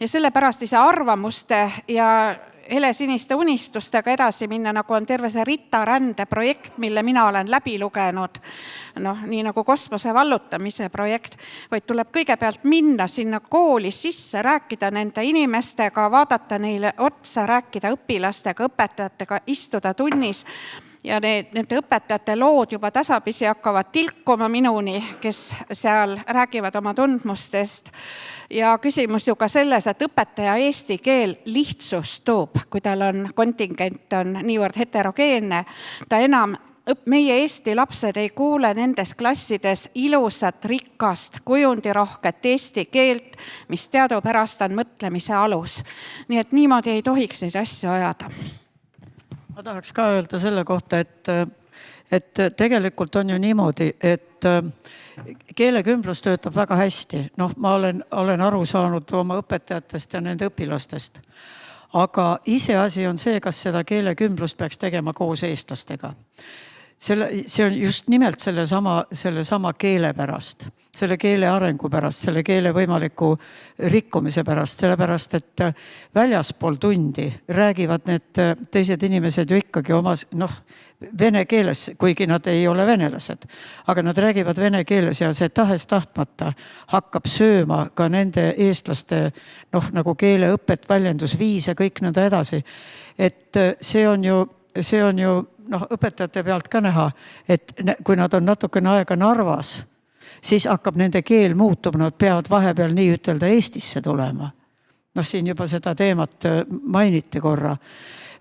Ja sellepärast ei saa arvamuste ja helesiniste unistustega edasi minna, nagu on terve see ritarände projekt, mille mina olen läbi lugenud, nii nagu kosmose vallutamise projekt, vaid tuleb kõigepealt minna sinna kooli sisse, rääkida nende inimestega, vaadata neile otsa, rääkida õpilastega, õpetajatega, istuda tunnis ja nende õpetajate lood juba tasapisi hakkavad tilkuma minuni, kes seal räägivad oma tundmustest. Ja küsimus ju ka selles, et õpetaja eesti keel lihtsustub, kui tal on kontingent on niivõrd heterogeenne, ta enam meie eesti lapsed ei kuule nendes klassides ilusat, rikast, kujundirohket eesti keelt, mis teadupärast on mõtlemise alus. Nii et niimoodi ei tohiks neid asju ajada. Ma tahaks ka öelda selle kohta, et tegelikult on ju niimoodi, et keelekümblus töötab väga hästi. Ma olen aru saanud oma õpetajatest ja nende õpilastest. Aga iseasi on see, kas seda keelekümblust peaks tegema koos eestlastega. See on just nimelt selle sama keele pärast, selle keele arengu pärast, selle keele võimaliku rikkumise pärast, sellepärast, et väljaspool tundi räägivad need teised inimesed ju ikkagi omas, vene keeles, kuigi nad ei ole venelased, aga nad räägivad vene keeles ja see tahes tahtmata hakkab sööma ka nende eestlaste nagu keeleõpet, väljendusviise, kõik nõnda edasi. Et see on ju õpetajate pealt ka näha, et kui nad on natukene aega Narvas, siis hakkab nende keel muutuma, nad peavad vahepeal nii ütelda Eestisse tulema. Siin juba seda teemat mainiti korra.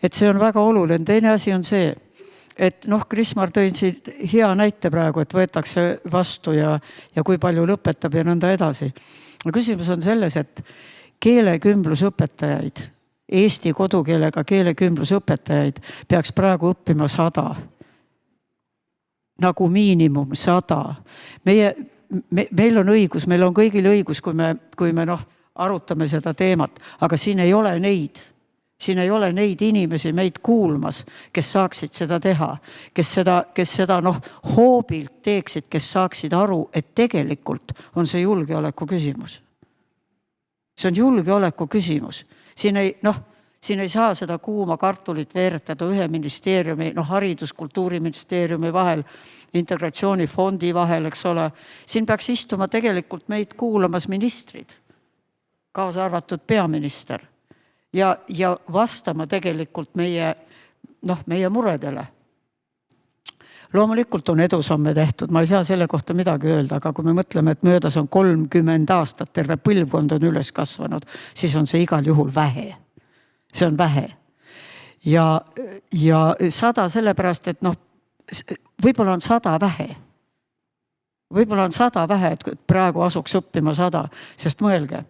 Et see on väga oluline. Teine asi on see, et Krismar tõi siin hea näite praegu, et võetakse vastu ja kui palju lõpetab ja nõnda edasi. Küsimus on selles, et keelekümblusõpetajaid, eesti kodukeelega keelekümblusõpetajaid peaks praegu õppima 100. Nagu miinimum 100. Meil on õigus, meil on kõigil õigus, kui me arutame seda teemat, aga siin ei ole neid. Siin ei ole neid inimesi meid kuulmas, kes saaksid seda teha, kes seda hoobilt teeksid, kes saaksid aru, et tegelikult on see julgeoleku küsimus. See on julgeoleku küsimus. Siin ei saa seda kuuma kartulit veeretada ühe ministeeriumi, haridus- kultuuriministeeriumi vahel, integratsioonifondi vahel, eks ole. Siin peaks istuma tegelikult meid kuulamas ministrid, kaasa arvatud peaminister ja vastama tegelikult meie muredele. Loomulikult on edusamme tehtud, ma ei saa selle kohta midagi öelda, aga kui me mõtleme, et möödas on 30 aastat, terve põlvkond on üles kasvanud, siis on see igal juhul vähe. See on vähe. Ja 100 sellepärast, et võib-olla on 100 vähe. Võib-olla on 100 vähe, et praegu asuks õppima 100, sest mõelge,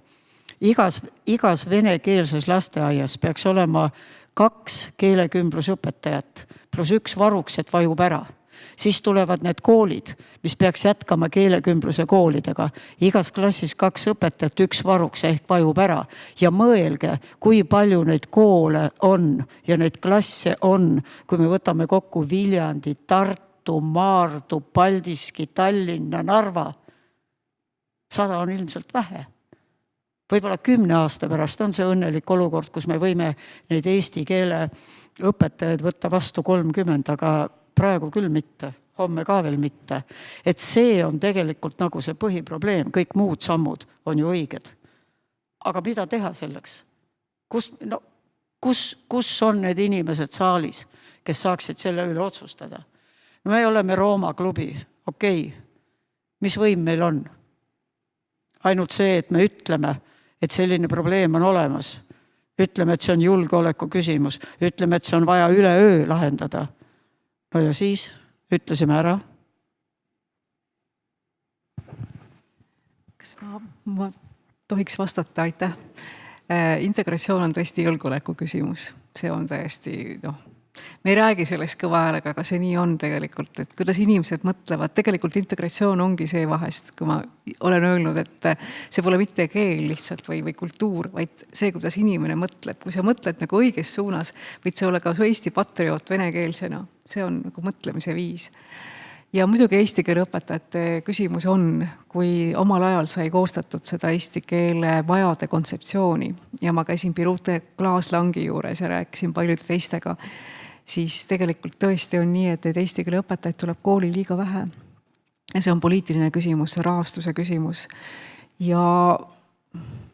igas venekeelses lasteaias peaks olema 2 keelekümblusõpetajat plus 1 varuks, et vajub ära. Siis tulevad need koolid, mis peaks jätkama keelekümbluse koolidega. Igas klassis 2 õpetajat, 1 varuks ehk vajub ära. Ja mõelge, kui palju neid koole on ja neid klasse on, kui me võtame kokku Viljandi, Tartu, Maardu, Paldiski, Tallinna, Narva. 100 on ilmselt vähe. Võib-olla 10 aasta pärast on see õnnelik olukord, kus me võime neid eesti keele õpetajaid võtta vastu 30, aga praegu küll mitte, homme ka veel mitte. Et see on tegelikult nagu see põhiprobleem, kõik muud sammud on ju õiged. Aga mida teha selleks? kus on need inimesed saalis, kes saaksid selle üle otsustada? Me oleme Rooma klubi, okei. Mis võim meil on? Ainult see, et me ütleme, et selline probleem on olemas. Ütleme, et see on julgeoleku küsimus. Ütleme, et see on vaja üleöö lahendada. No ja siis ütlesime ära. Kas ma tohiks vastata? Aitäh. Integratsioon on tõesti julgeoleku küsimus. See on täiesti, me ei räägi sellest kõva häälega, aga see nii on tegelikult, et kuidas inimesed mõtlevad. Tegelikult integratsioon ongi see vahest, kui ma olen öelnud, et see pole mitte keel lihtsalt või kultuur, vaid see, kuidas inimene mõtleb. Kui sa mõtled nagu õiges suunas, võid see olla ka su Eesti patrioot venekeelsena. See on nagu mõtlemise viis. Ja muidugi eesti keele õpetajate küsimus on, kui omal ajal sai koostatud seda eesti keele vajade kontseptsiooni ja ma käisin Birute Klaas-Langi juures ja rääkisin paljude teistega, siis tegelikult tõesti on nii, et eesti keele õpetajaid tuleb kooli liiga vähe. Ja see on poliitiline küsimus, see rahastuse küsimus. Ja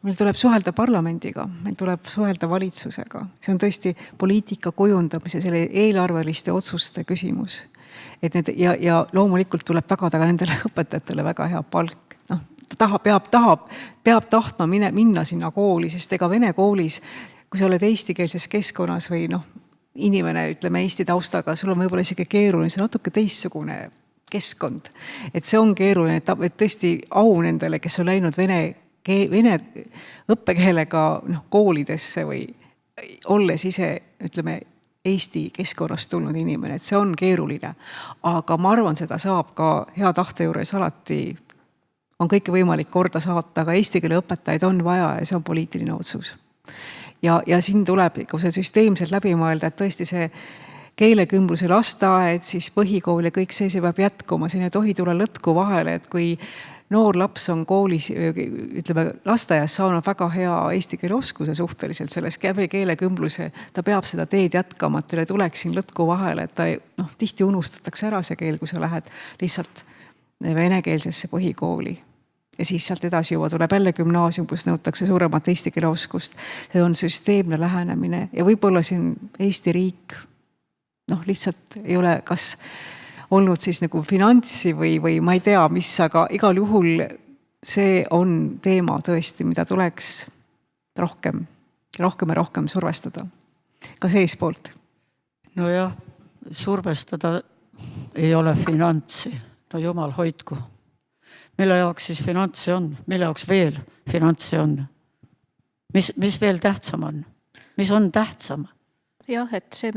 meil tuleb suhelda parlamendiga, meil tuleb suhelda valitsusega. See on tõesti poliitika kujundamise, selle eelarveliste otsuste küsimus. Et ja loomulikult tuleb tagada ka nendele õpetajatele väga hea palk. Peab tahtma minna sinna kooli, sest ega vene koolis, kui sa oled eestikeelses keskkonnas või inimene, ütleme Eesti taustaga, sul on võib-olla isegi keeruline, see on natuke teissugune keskkond. Et see on keeruline, et tõesti au nendele, kes on läinud vene õppekeelega koolidesse või olles ise, ütleme, Eesti keskkonnast tulnud inimene, et see on keeruline. Aga ma arvan, seda saab ka hea tahte juures alati, on kõike võimalik korda saata, aga eesti keele õpetajaid on vaja ja see on poliitiline otsus. Ja siin tuleb see süsteemselt läbi mõelda, et tõesti see keelekümbluse lasteaed, siis põhikool ja kõik see peab jätkuma, siin ei tohi tulla lõtku vahele, et kui noor laps on koolis, ütleme, lasteaias saanud väga hea eesti keele oskuse suhteliselt selles keelekümbluse, ta peab seda teed jätkama, et teile tuleks siin lõtku vahele, et ta tihti unustatakse ära see keel, kui sa lähed lihtsalt venekeelsesse põhikooli. Ja siis sealt edasi juba tuleb jälle gümnaasium, kus nõutakse suuremat eesti keele oskust. See on süsteemne lähenemine ja võib-olla siin Eesti riik lihtsalt ei ole kas olnud siis nagu finantsi või ma ei tea, mis, aga igal juhul see on teema tõesti, mida tuleks rohkem ja rohkem survestada. Ka seespoolt. No jah, survestada ei ole finantsi. No jumal hoidku. Mille jaoks siis finantsi on? Mille jaoks veel finantsi on? Mis veel tähtsam on? Mis on tähtsam? Jah, et see,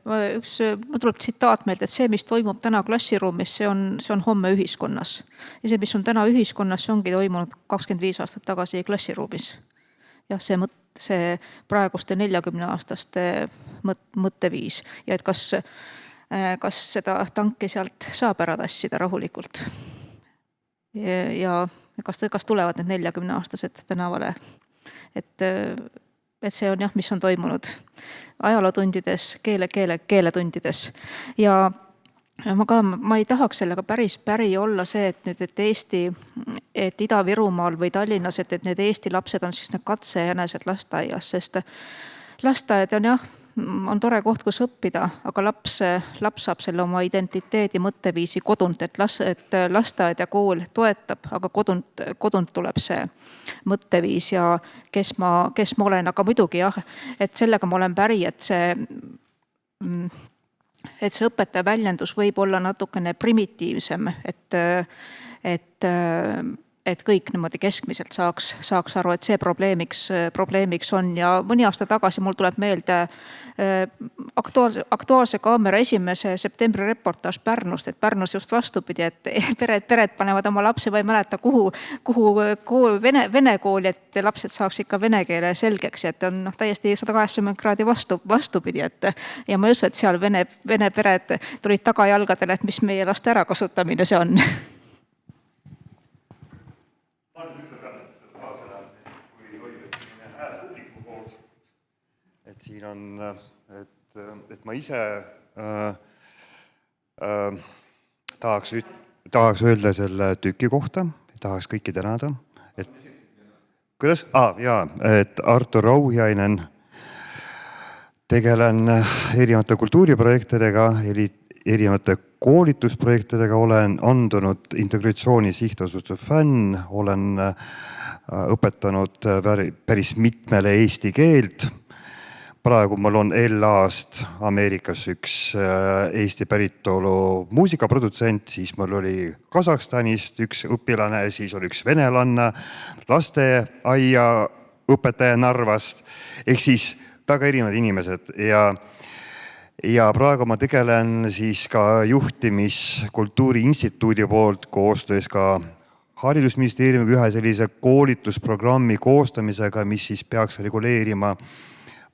mul tuleb tsitaat meelde, et see, mis toimub täna klassiruumis, see on homme ühiskonnas. Ja see, mis on täna ühiskonnas, see ongi toimunud 25 aastat tagasi klassiruumis. Jah, see praeguste 40-aastaste mõtteviis. Ja et kas seda tanki sealt saab ära tassida rahulikult. Ja kas tulevad need 40-aastased tänavale. Et see on jah, mis on toimunud ajalootundides, keeletundides. Ja ma ei tahaks sellega päri olla see, et Ida-Virumaal või Tallinnas, et need Eesti lapsed on siis need katsejänesed lasteaias, sest lasteaed on jah, on tore koht, kus õppida, aga laps saab selle oma identiteedi mõtteviisi kodunt, et lasteaed ja kool toetab, aga kodunt tuleb see mõtteviis ja kes ma olen, aga muidugi jah, et sellega ma olen päri, et see õpetaja väljendus võib olla natukene primitiivsem, et kõik niimoodi keskmiselt saaks aru, et see probleemiks on. Ja mõni aasta tagasi mul tuleb meelde Aktuaalse Kaamera 1. septembri reportaaž Pärnust, et Pärnus just vastupidi, et pered panevad oma lapsi või mäleta, kuhu vene kooli, et lapsed saaks ikka vene keele selgeks, et on täiesti 180 kraadi vastupidi, ja ma usun, et seal vene pered tulid tagajalgadele, et mis meie laste ära kasutamine see on. Siin on, et ma ise tahaks öelda selle tüki kohta, tahaks kõiki tänada. Kuidas? Et Artur Rauhiainen tegelen erinevate kultuuriprojektidega, erinevate koolitusprojektidega, olen andunud Integratsiooni Sihtasutuse fänn, olen õpetanud päris mitmele eesti keelt. Praegu mul on ELA-st Ameerikas üks Eesti päritolu muusikaprodutsent, siis mul oli Kasahstanist üks õpilane, siis oli üks venelanna, lasteaia õpetaja Narvast, ehk siis väga erinevad inimesed ja praegu ma tegelen siis ka Juhtimiskultuuri Instituudi poolt koostöös ka Haridusministeeriumiga ühe sellise koolitusprogrammi koostamisega, mis siis peaks reguleerima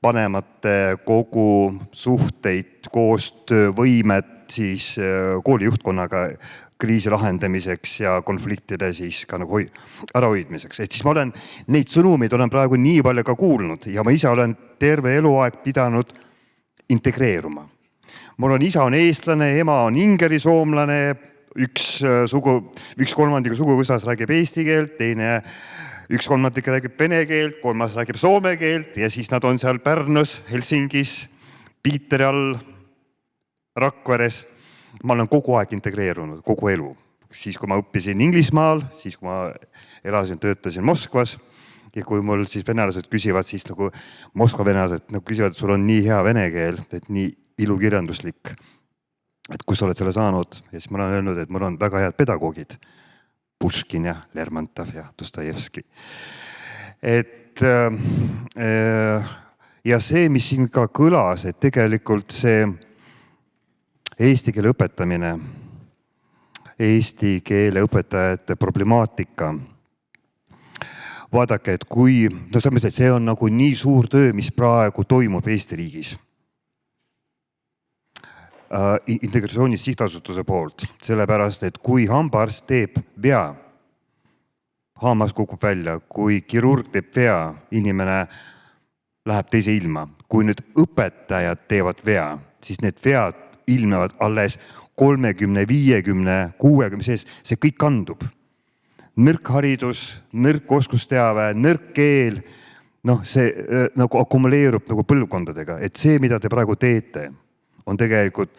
vanemate kogu suhteid, koostöövõimet siis koolijuhtkonnaga kriisi lahendamiseks ja konfliktide siis ka nagu ärahoidmiseks. Et siis ma olen neid sõnumeid olen praegu nii palju ka kuulnud ja ma ise olen terve eluaeg pidanud integreeruma. Mul on isa on eestlane, ema on ingerisoomlane, üks kolmandiku suguvõsas räägib eesti keelt, teine üks kolmandik räägib vene keelt, kolmas räägib soome keelt ja siis nad on seal Pärnus, Helsingis, Piiteri all, Rakveres. Ma olen kogu aeg integreerunud, kogu elu. Siis kui ma õppisin Inglismaal, siis kui ma elasin, töötasin Moskvas ja kui mul siis venelased küsivad, siis nagu Moskva venelased küsivad, et sul on nii hea vene keel, et nii ilukirjanduslik, et kus sa oled selle saanud. Ja siis ma olen öelnud, et mul on väga head pedagoogid. Puškin ja Lermontov ja Dostojevski. Ja see, mis siin ka kõlas, et tegelikult see eesti keele õpetamine, eesti keele õpetajate problemaatika, vaadake, et kui, see on nagu nii suur töö, mis praegu toimub Eesti riigis. Integratsiooni Sihtasutuse poolt, sellepärast, et kui hambaarst teeb vea, hammas kukub välja, kui kirurg teeb vea, inimene läheb teise ilma. Kui nüüd õpetajad teevad vea, siis need vead ilmnevad alles 30, 50, 60 sees, see kõik kandub. Nõrk haridus, nõrk oskusteave, nõrk keel, see nagu akumuleerub nagu põlvkondadega, et see, mida te praegu teete, on tegelikult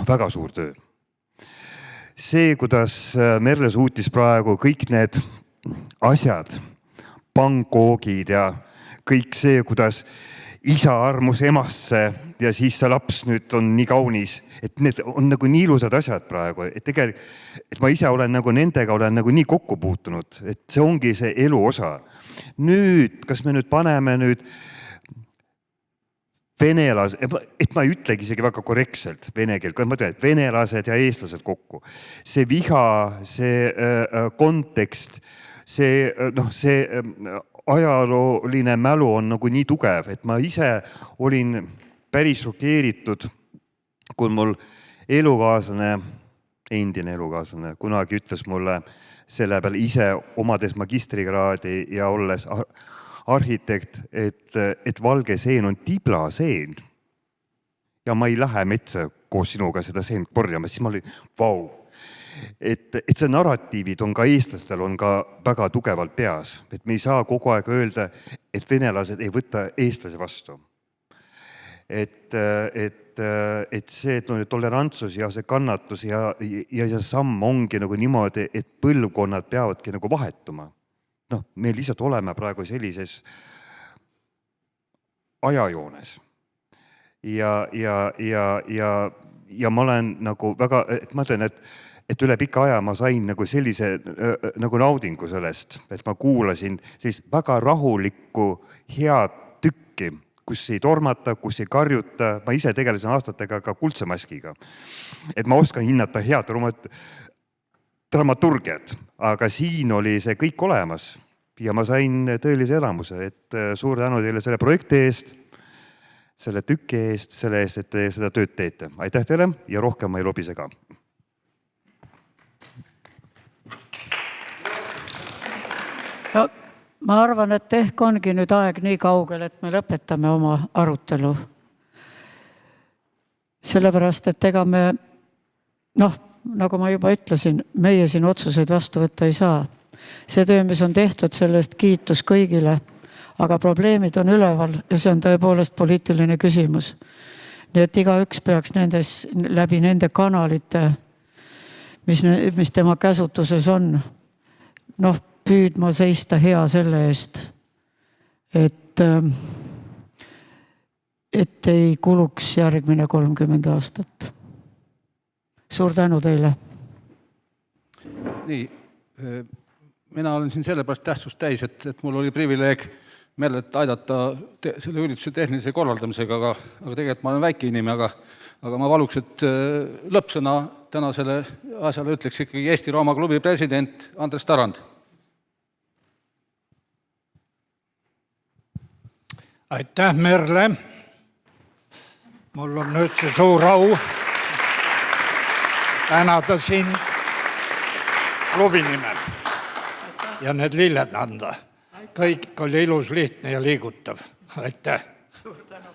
väga suur töö. See, kuidas Merle suutis praegu kõik need asjad, pankoogid ja kõik see, kuidas isa armus emasse ja siis see laps nüüd on nii kaunis, et need on nagu nii ilusad asjad praegu, et tegelikult, et ma ise olen nagu nendega olen nagu nii kokku puutunud, et see ongi see elu osa. Nüüd, kas me nüüd paneme nüüd venelased, et ma ei ütlegi isegi väga korrektselt vene keel, ma ütlen, et venelased ja eestlased kokku. See viha, see kontekst, see ajalooline mälu on nagu nii tugev, et ma ise olin päris šokeeritud, kui mul elukaaslane, endine elukaaslane, kunagi ütles mulle selle peale ise omades magistrikraadi ja olles arhitekt, et valge seen on tiblaseen ja ma ei lähe metsa koos sinuga seda seent korjama, siis ma olin, vau. Et see narratiivid on ka eestlastel on ka väga tugevalt peas, et me ei saa kogu aeg öelda, et venelased ei võta eestlase vastu. Et see tolerantsus ja see kannatus ja samm ongi nagu niimoodi, et põlvkonnad peavadki nagu vahetuma. Me lihtsalt oleme praegu sellises ajajoones. Ja ma olen nagu väga, et ma ütlen, et üle pika aja ma sain nagu sellise nagu naudingu sellest, et ma kuulasin sellist väga rahulikku, head tükki, kus ei tormata, kus ei karjuta. Ma ise tegelesin aastatega ka kuldse maskiga. Et ma oskan hinnata head dramaturgiat, aga siin oli see kõik olemas ja ma sain tõelise elamuse, et suur tänu teile selle projekti eest, selle tüki eest, selle eest, et te seda tööd teete. Aitäh teile ja rohkem ma ei lobise ka. Ma arvan, et ehk ongi nüüd aeg nii kaugel, et me lõpetame oma arutelu. Sellepärast, et ega me, nagu ma juba ütlesin, meie siin otsuseid vastu võtta ei saa. See töö, mis on tehtud, sellest kiitus kõigile. aga probleemid on üleval ja see on tõepoolest poliitiline küsimus. Nii et igaüks peaks läbi nende kanalite, mis tema käsutuses on, püüdma seista hea selle eest, et ei kuluks järgmine 30 aastat. Suur tänu teile. Nii, mina olen siin sellepärast tähtsust täis, et mul oli privileeg Merlet aidata selle ürituse tehnilise korraldamisega, aga tegelikult ma olen väike inimene, aga ma paluks, et lõppsõna tänasele asjale ütleks ikkagi Eesti Rooma Klubi president Andres Tarand. Aitäh, Merle! Mul on nüüd see suur au tänada siin klubi nimel ja need lilled anda. Kõik oli ilus, lihtne ja liigutav. Aitäh! Suur tänu!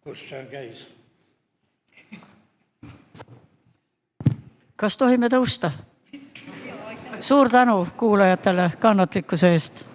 Kus see käis? Kas tohime tõusta? Suur tänu kuulajatele kannatlikkuse eest!